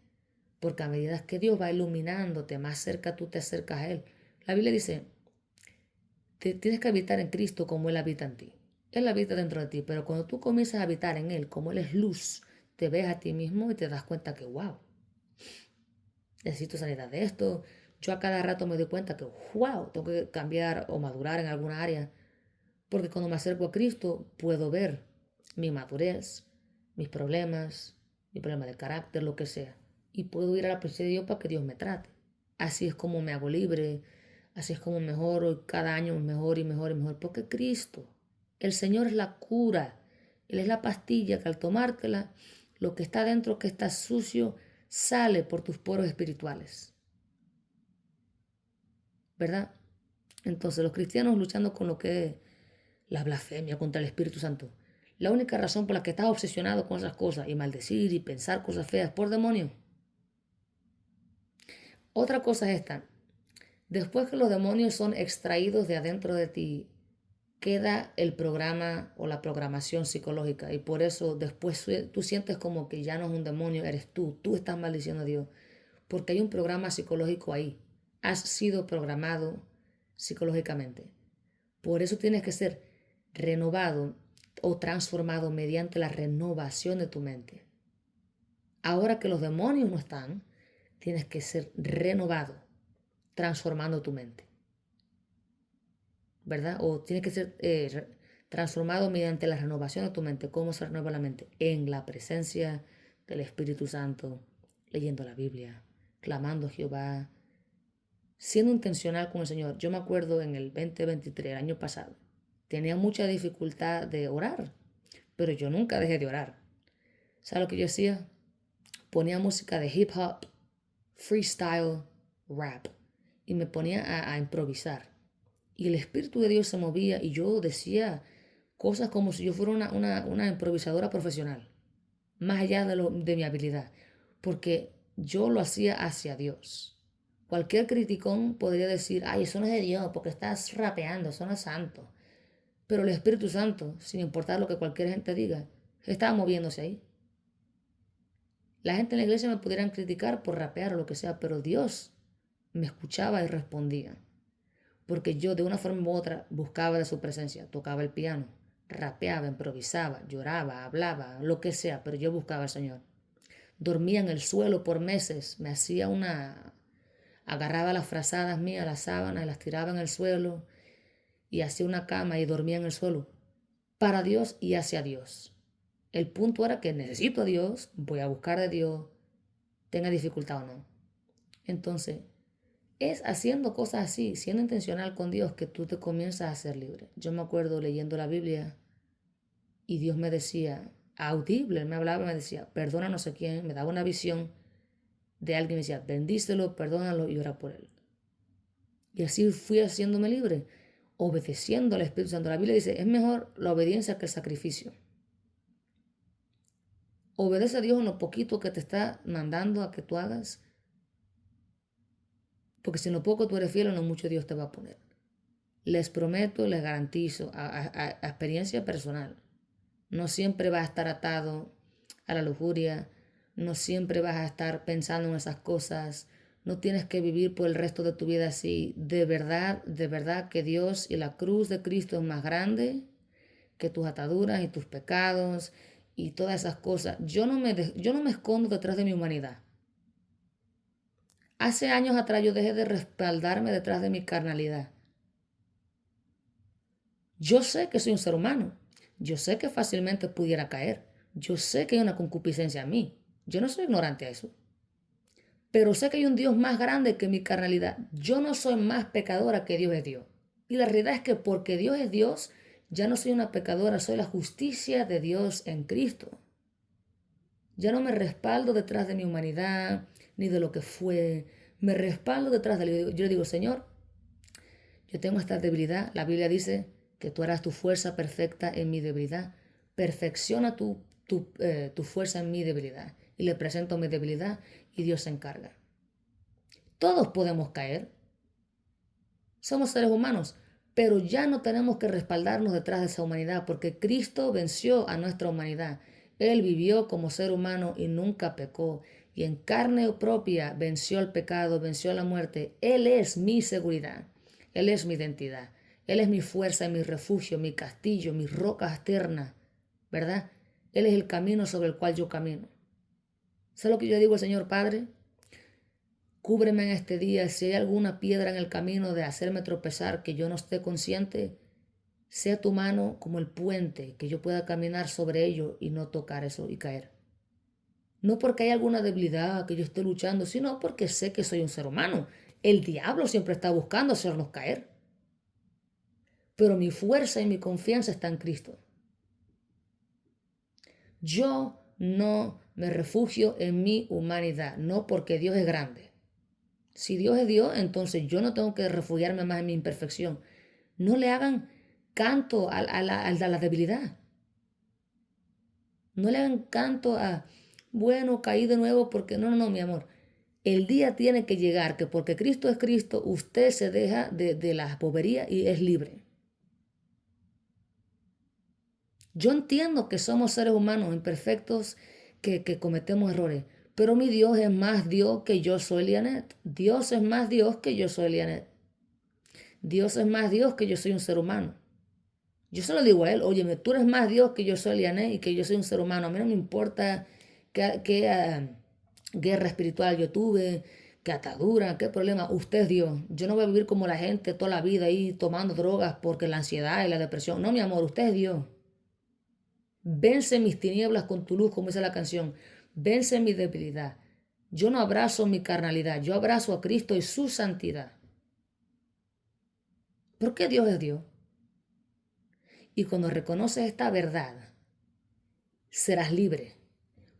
S1: Porque a medida que Dios va iluminándote, más cerca tú te acercas a Él. La Biblia dice, tienes que habitar en Cristo como Él habita en ti. Él habita dentro de ti, pero cuando tú comienzas a habitar en Él, como Él es luz, te ves a ti mismo y te das cuenta que, wow, necesito sanidad de esto. Yo a cada rato me doy cuenta que, wow, tengo que cambiar o madurar en alguna área. Porque cuando me acerco a Cristo, puedo ver mi madurez, mis problemas, mi problema de carácter, lo que sea. Y puedo ir a la presencia de Dios para que Dios me trate. Así es como me hago libre, así es como mejoro y cada año mejor y mejor y mejor. Porque Cristo, el Señor es la cura. Él es la pastilla que al tomártela, lo que está dentro, que está sucio, sale por tus poros espirituales. ¿Verdad? Entonces los cristianos luchando con lo que es la blasfemia contra el Espíritu Santo. La única razón por la que estás obsesionado con esas cosas y maldecir y pensar cosas feas por demonio. Otra cosa es esta. Después que los demonios son extraídos de adentro de ti, queda el programa o la programación psicológica. Y por eso después tú sientes como que ya no es un demonio, eres tú. Tú estás maldiciendo a Dios. Porque hay un programa psicológico ahí. Has sido programado psicológicamente. Por eso tienes que ser renovado o transformado mediante la renovación de tu mente. Ahora que los demonios no están, tienes que ser renovado, transformando tu mente. ¿Verdad? O tienes que ser transformado mediante la renovación de tu mente. ¿Cómo se renueva la mente? En la presencia del Espíritu Santo, leyendo la Biblia, clamando a Jehová, siendo intencional con el Señor. Yo me acuerdo en el 2023, el año pasado, tenía mucha dificultad de orar, pero yo nunca dejé de orar. ¿Sabes lo que yo hacía? Ponía música de hip hop, freestyle, rap, y me ponía a improvisar. Y el Espíritu de Dios se movía y yo decía cosas como si yo fuera una improvisadora profesional, más allá de mi habilidad, porque yo lo hacía hacia Dios. Cualquier criticón podría decir, ay, eso no es de Dios, porque estás rapeando, eso no es santo. Pero el Espíritu Santo, sin importar lo que cualquier gente diga, estaba moviéndose ahí. La gente en la iglesia me pudieran criticar por rapear o lo que sea, pero Dios me escuchaba y respondía. Porque yo de una forma u otra buscaba de su presencia, tocaba el piano, rapeaba, improvisaba, lloraba, hablaba, lo que sea, pero yo buscaba al Señor. Dormía en el suelo por meses, me hacía agarraba las frazadas mías, las sábanas, y las tiraba en el suelo y hacía una cama y dormía en el suelo para Dios y hacia Dios. El punto era que necesito a Dios, voy a buscar de Dios, tenga dificultad o no. Entonces, es haciendo cosas así, siendo intencional con Dios, que tú te comienzas a ser libre. Yo me acuerdo leyendo la Biblia y Dios me decía, audible, Él me hablaba, me decía, perdona a no sé quién, me daba una visión de alguien, me decía, bendícelo, perdónalo y ora por él. Y así fui haciéndome libre, obedeciendo al Espíritu Santo. La Biblia dice, es mejor la obediencia que el sacrificio. Obedece a Dios en lo poquito que te está mandando a que tú hagas, porque si en lo poco tú eres fiel, en lo mucho Dios te va a poner. Les prometo, les garantizo, a experiencia personal, no siempre vas a estar atado a la lujuria, no siempre vas a estar pensando en esas cosas, no tienes que vivir por el resto de tu vida así. De verdad que Dios y la cruz de Cristo es más grande que tus ataduras y tus pecados y todas esas cosas. Yo no me escondo detrás de mi humanidad. Hace años atrás yo dejé de respaldarme detrás de mi carnalidad. Yo sé que soy un ser humano. Yo sé que fácilmente pudiera caer. Yo sé que hay una concupiscencia en mí. Yo no soy ignorante a eso. Pero sé que hay un Dios más grande que mi carnalidad. Yo no soy más pecadora que Dios es Dios. Y la realidad es que porque Dios es Dios, ya no soy una pecadora, soy la justicia de Dios en Cristo. Ya no me respaldo detrás de mi humanidad, ni de lo que fue. Me respaldo detrás de Él. Yo digo, Señor, yo tengo esta debilidad. La Biblia dice que tú harás tu fuerza perfecta en mi debilidad. Perfecciona tu fuerza en mi debilidad. Y le presento mi debilidad y Dios se encarga. Todos podemos caer. Somos seres humanos. Pero ya no tenemos que respaldarnos detrás de esa humanidad porque Cristo venció a nuestra humanidad. Él vivió como ser humano y nunca pecó. Y en carne propia venció el pecado, venció la muerte. Él es mi seguridad. Él es mi identidad. Él es mi fuerza, mi refugio, mi castillo, mi roca eterna. ¿Verdad? Él es el camino sobre el cual yo camino. ¿Sabes lo que yo digo al Señor Padre? Cúbreme en este día. Si hay alguna piedra en el camino de hacerme tropezar que yo no esté consciente, sea tu mano como el puente, que yo pueda caminar sobre ello y no tocar eso y caer. No porque hay alguna debilidad que yo esté luchando, sino porque sé que soy un ser humano. El diablo siempre está buscando hacernos caer. Pero mi fuerza y mi confianza está en Cristo. Yo no me refugio en mi humanidad, no porque Dios es grande. Si Dios es Dios, entonces yo no tengo que refugiarme más en mi imperfección. No le hagan canto a la debilidad. No le hagan canto a, bueno, caí de nuevo porque no, mi amor. El día tiene que llegar que porque Cristo es Cristo, usted se deja de la bobería y es libre. Yo entiendo que somos seres humanos imperfectos que cometemos errores, pero mi Dios es más Dios que yo soy Lianet. Dios es más Dios que yo soy Lianet. Dios es más Dios que yo soy un ser humano. Yo se lo digo a él, óyeme, tú eres más Dios que yo soy Lianet y que yo soy un ser humano. A mí no me importa qué guerra espiritual yo tuve, qué atadura, qué problema. Usted es Dios. Yo no voy a vivir como la gente toda la vida ahí tomando drogas porque la ansiedad y la depresión. No, mi amor, usted es Dios. Vence mis tinieblas con tu luz, como dice la canción. Vence mi debilidad. Yo no abrazo mi carnalidad, yo abrazo a Cristo y su santidad. ¿Por qué Dios es Dios? Y cuando reconoces esta verdad, serás libre.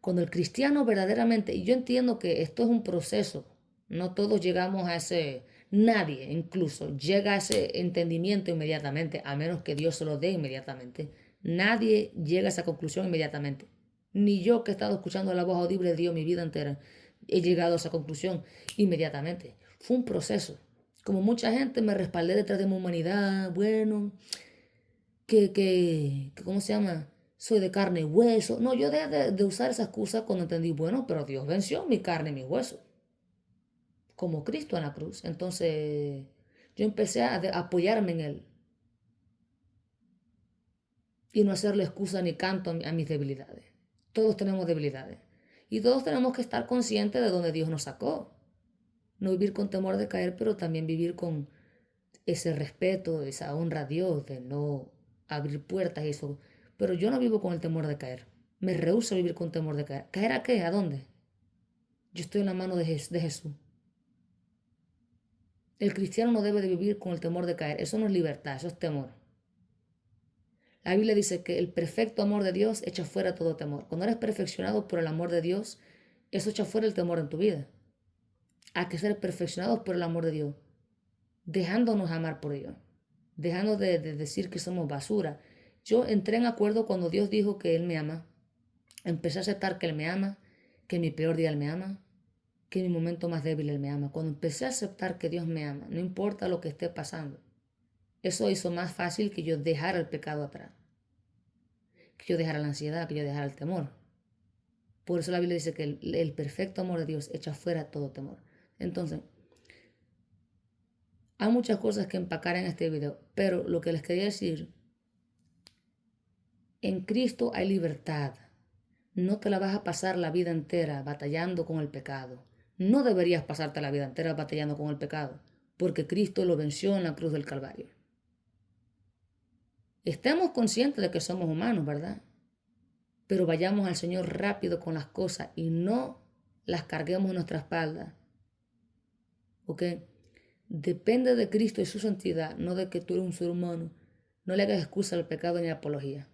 S1: Cuando el cristiano verdaderamente, y yo entiendo que esto es un proceso, no todos llegamos a ese, nadie incluso llega a ese entendimiento inmediatamente, a menos que Dios se lo dé inmediatamente. Nadie llega a esa conclusión inmediatamente. Ni yo que he estado escuchando la voz audible de Dios mi vida entera, he llegado a esa conclusión inmediatamente. Fue un proceso. Como mucha gente me respaldé detrás de mi humanidad, bueno, ¿cómo se llama? Soy de carne y hueso. No, yo dejé de usar esa excusa cuando entendí, bueno, pero Dios venció mi carne y mi hueso, como Cristo en la cruz. Entonces, yo empecé a apoyarme en Él y no hacerle excusa ni canto a mis debilidades. Todos tenemos debilidades y todos tenemos que estar conscientes de dónde Dios nos sacó. No vivir con temor de caer, pero también vivir con ese respeto, esa honra a Dios, de no abrir puertas y eso. Pero yo no vivo con el temor de caer. Me rehúso a vivir con temor de caer. ¿Caer a qué? ¿A dónde? Yo estoy en la mano de Jesús. El cristiano no debe de vivir con el temor de caer. Eso no es libertad, eso es temor. La Biblia dice que el perfecto amor de Dios echa fuera todo temor. Cuando eres perfeccionado por el amor de Dios, eso echa fuera el temor en tu vida. Hay que ser perfeccionados por el amor de Dios, dejándonos amar por Dios, dejando de decir que somos basura. Yo entré en acuerdo cuando Dios dijo que Él me ama. Empecé a aceptar que Él me ama, que en mi peor día Él me ama, que en mi momento más débil Él me ama. Cuando empecé a aceptar que Dios me ama, no importa lo que esté pasando, eso hizo más fácil que yo dejara el pecado atrás, que yo dejara la ansiedad, que yo dejara el temor. Por eso la Biblia dice que el perfecto amor de Dios echa fuera todo temor. Entonces, hay muchas cosas que empacar en este video, pero lo que les quería decir, en Cristo hay libertad. No te la vas a pasar la vida entera batallando con el pecado. No deberías pasarte la vida entera batallando con el pecado, porque Cristo lo venció en la cruz del Calvario. Estemos conscientes de que somos humanos, ¿verdad? Pero vayamos al Señor rápido con las cosas y no las carguemos en nuestra espalda. ¿Ok? Depende de Cristo y su santidad, no de que tú eres un ser humano. No le hagas excusa al pecado ni apología.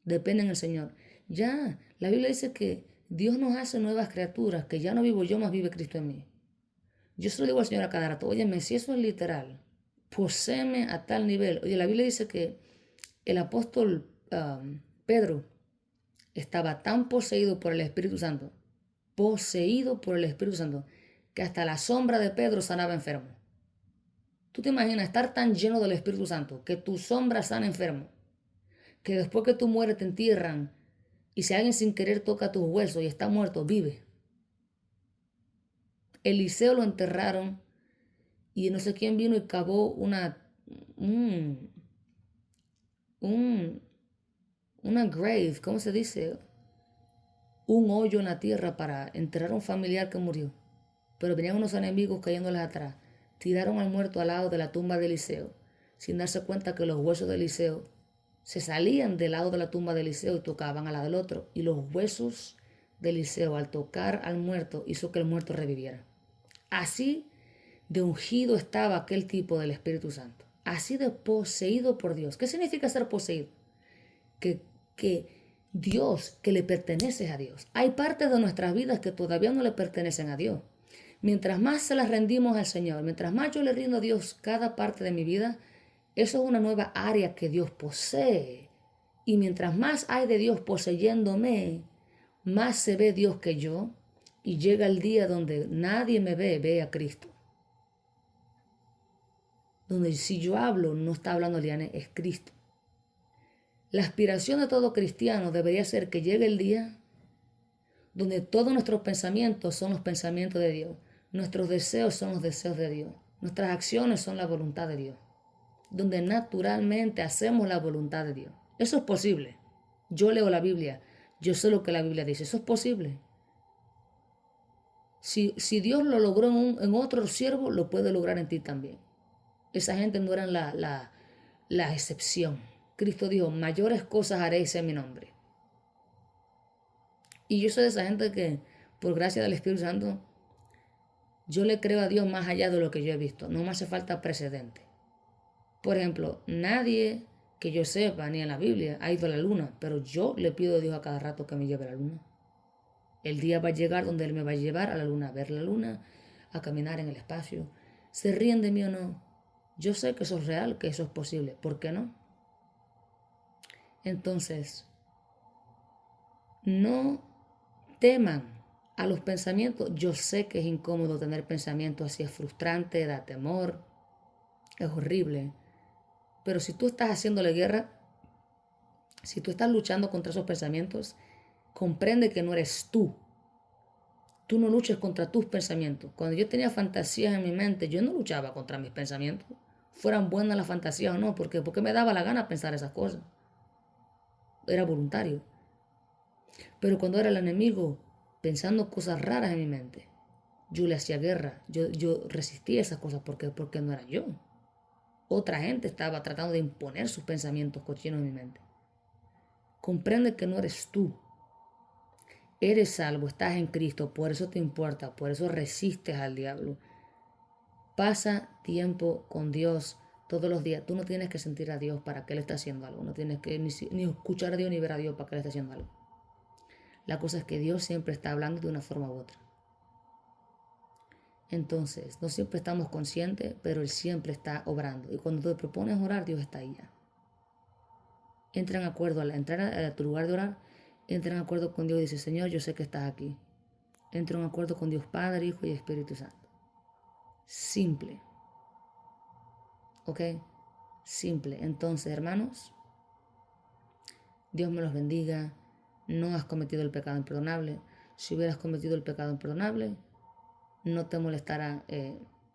S1: Depende en el Señor. Ya, la Biblia dice que Dios nos hace nuevas criaturas, que ya no vivo yo, más vive Cristo en mí. Yo se lo digo al Señor a cada rato, óyeme, si eso es literal, poséeme a tal nivel. Oye, la Biblia dice que el apóstol Pedro estaba tan poseído por el Espíritu Santo, que hasta la sombra de Pedro sanaba enfermo. ¿Tú te imaginas estar tan lleno del Espíritu Santo que tu sombra sana enfermo? Que después que tú mueres te entierran y si alguien sin querer toca tus huesos y está muerto, vive. Eliseo lo enterraron y no sé quién vino y cavó una grave, ¿cómo se dice? Un hoyo en la tierra para enterrar a un familiar que murió. Pero venían unos enemigos cayéndoles atrás. Tiraron al muerto al lado de la tumba de Eliseo, sin darse cuenta que los huesos de Eliseo se salían del lado de la tumba de Eliseo y tocaban al lado del otro. Y los huesos de Eliseo, al tocar al muerto, hizo que el muerto reviviera. Así de ungido estaba aquel tipo del Espíritu Santo. Así de poseído por Dios. ¿Qué significa ser poseído? Que Dios, que le perteneces a Dios. Hay partes de nuestras vidas que todavía no le pertenecen a Dios. Mientras más se las rendimos al Señor, mientras más yo le rindo a Dios cada parte de mi vida, eso es una nueva área que Dios posee. Y mientras más hay de Dios poseyéndome, más se ve Dios que yo. Y llega el día donde nadie me ve a Cristo. Donde si yo hablo, no está hablando Liane, es Cristo. La aspiración de todo cristiano debería ser que llegue el día donde todos nuestros pensamientos son los pensamientos de Dios. Nuestros deseos son los deseos de Dios. Nuestras acciones son la voluntad de Dios. Donde naturalmente hacemos la voluntad de Dios. Eso es posible. Yo leo la Biblia. Yo sé lo que la Biblia dice. Eso es posible. Si Dios lo logró en otro siervo, lo puede lograr en ti también. Esa gente no era la excepción. Cristo dijo, mayores cosas haréis en mi nombre. Y yo soy de esa gente que, por gracia del Espíritu Santo, yo le creo a Dios más allá de lo que yo he visto. No me hace falta precedente. Por ejemplo, nadie que yo sepa, ni en la Biblia, ha ido a la luna, pero yo le pido a Dios a cada rato que me lleve a la luna. El día va a llegar donde Él me va a llevar a la luna, a ver la luna, a caminar en el espacio. ¿Se ríen de mí o no? Yo sé que eso es real, que eso es posible. ¿Por qué no? Entonces, no teman a los pensamientos. Yo sé que es incómodo tener pensamientos así, es frustrante, da temor, es horrible. Pero si tú estás haciéndole guerra, si tú estás luchando contra esos pensamientos, comprende que no eres tú. Tú no luches contra tus pensamientos. Cuando yo tenía fantasías en mi mente, yo no luchaba contra mis pensamientos. Fueran buenas las fantasías o no, porque me daba la gana pensar esas cosas. Era voluntario. Pero cuando era el enemigo, pensando cosas raras en mi mente, yo le hacía guerra. Yo resistía esas cosas porque no era yo. Otra gente estaba tratando de imponer sus pensamientos cochinos en mi mente. Comprende que no eres tú. Eres salvo, estás en Cristo, por eso te importa, por eso resistes al diablo. Pasa tiempo con Dios todos los días. Tú no tienes que sentir a Dios para que Él esté haciendo algo. No tienes que ni escuchar a Dios ni ver a Dios para que Él esté haciendo algo. La cosa es que Dios siempre está hablando de una forma u otra. Entonces, no siempre estamos conscientes, pero Él siempre está obrando. Y cuando te propones orar, Dios está ahí ya. Entra en acuerdo, al entrar a tu lugar de orar, entra en acuerdo con Dios y dice, Señor, yo sé que estás aquí. Entra en acuerdo con Dios Padre, Hijo y Espíritu Santo. Simple. ¿Ok? Simple. Entonces, hermanos, Dios me los bendiga. No has cometido el pecado imperdonable. Si hubieras cometido el pecado imperdonable, no te molestará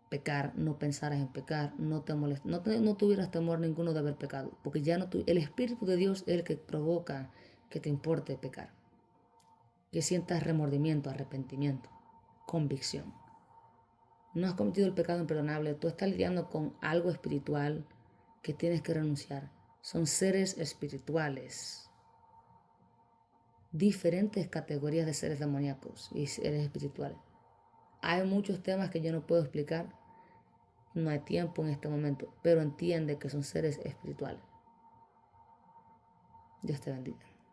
S1: pecar, no pensaras en pecar, no tuvieras temor ninguno de haber pecado, porque ya no el Espíritu de Dios es el que provoca que te importe pecar, que sientas remordimiento, arrepentimiento, convicción. No has cometido el pecado imperdonable, tú estás lidiando con algo espiritual que tienes que renunciar. Son seres espirituales, diferentes categorías de seres demoníacos y seres espirituales. Hay muchos temas que yo no puedo explicar, no hay tiempo en este momento, pero entiende que son seres espirituales. Dios te bendiga.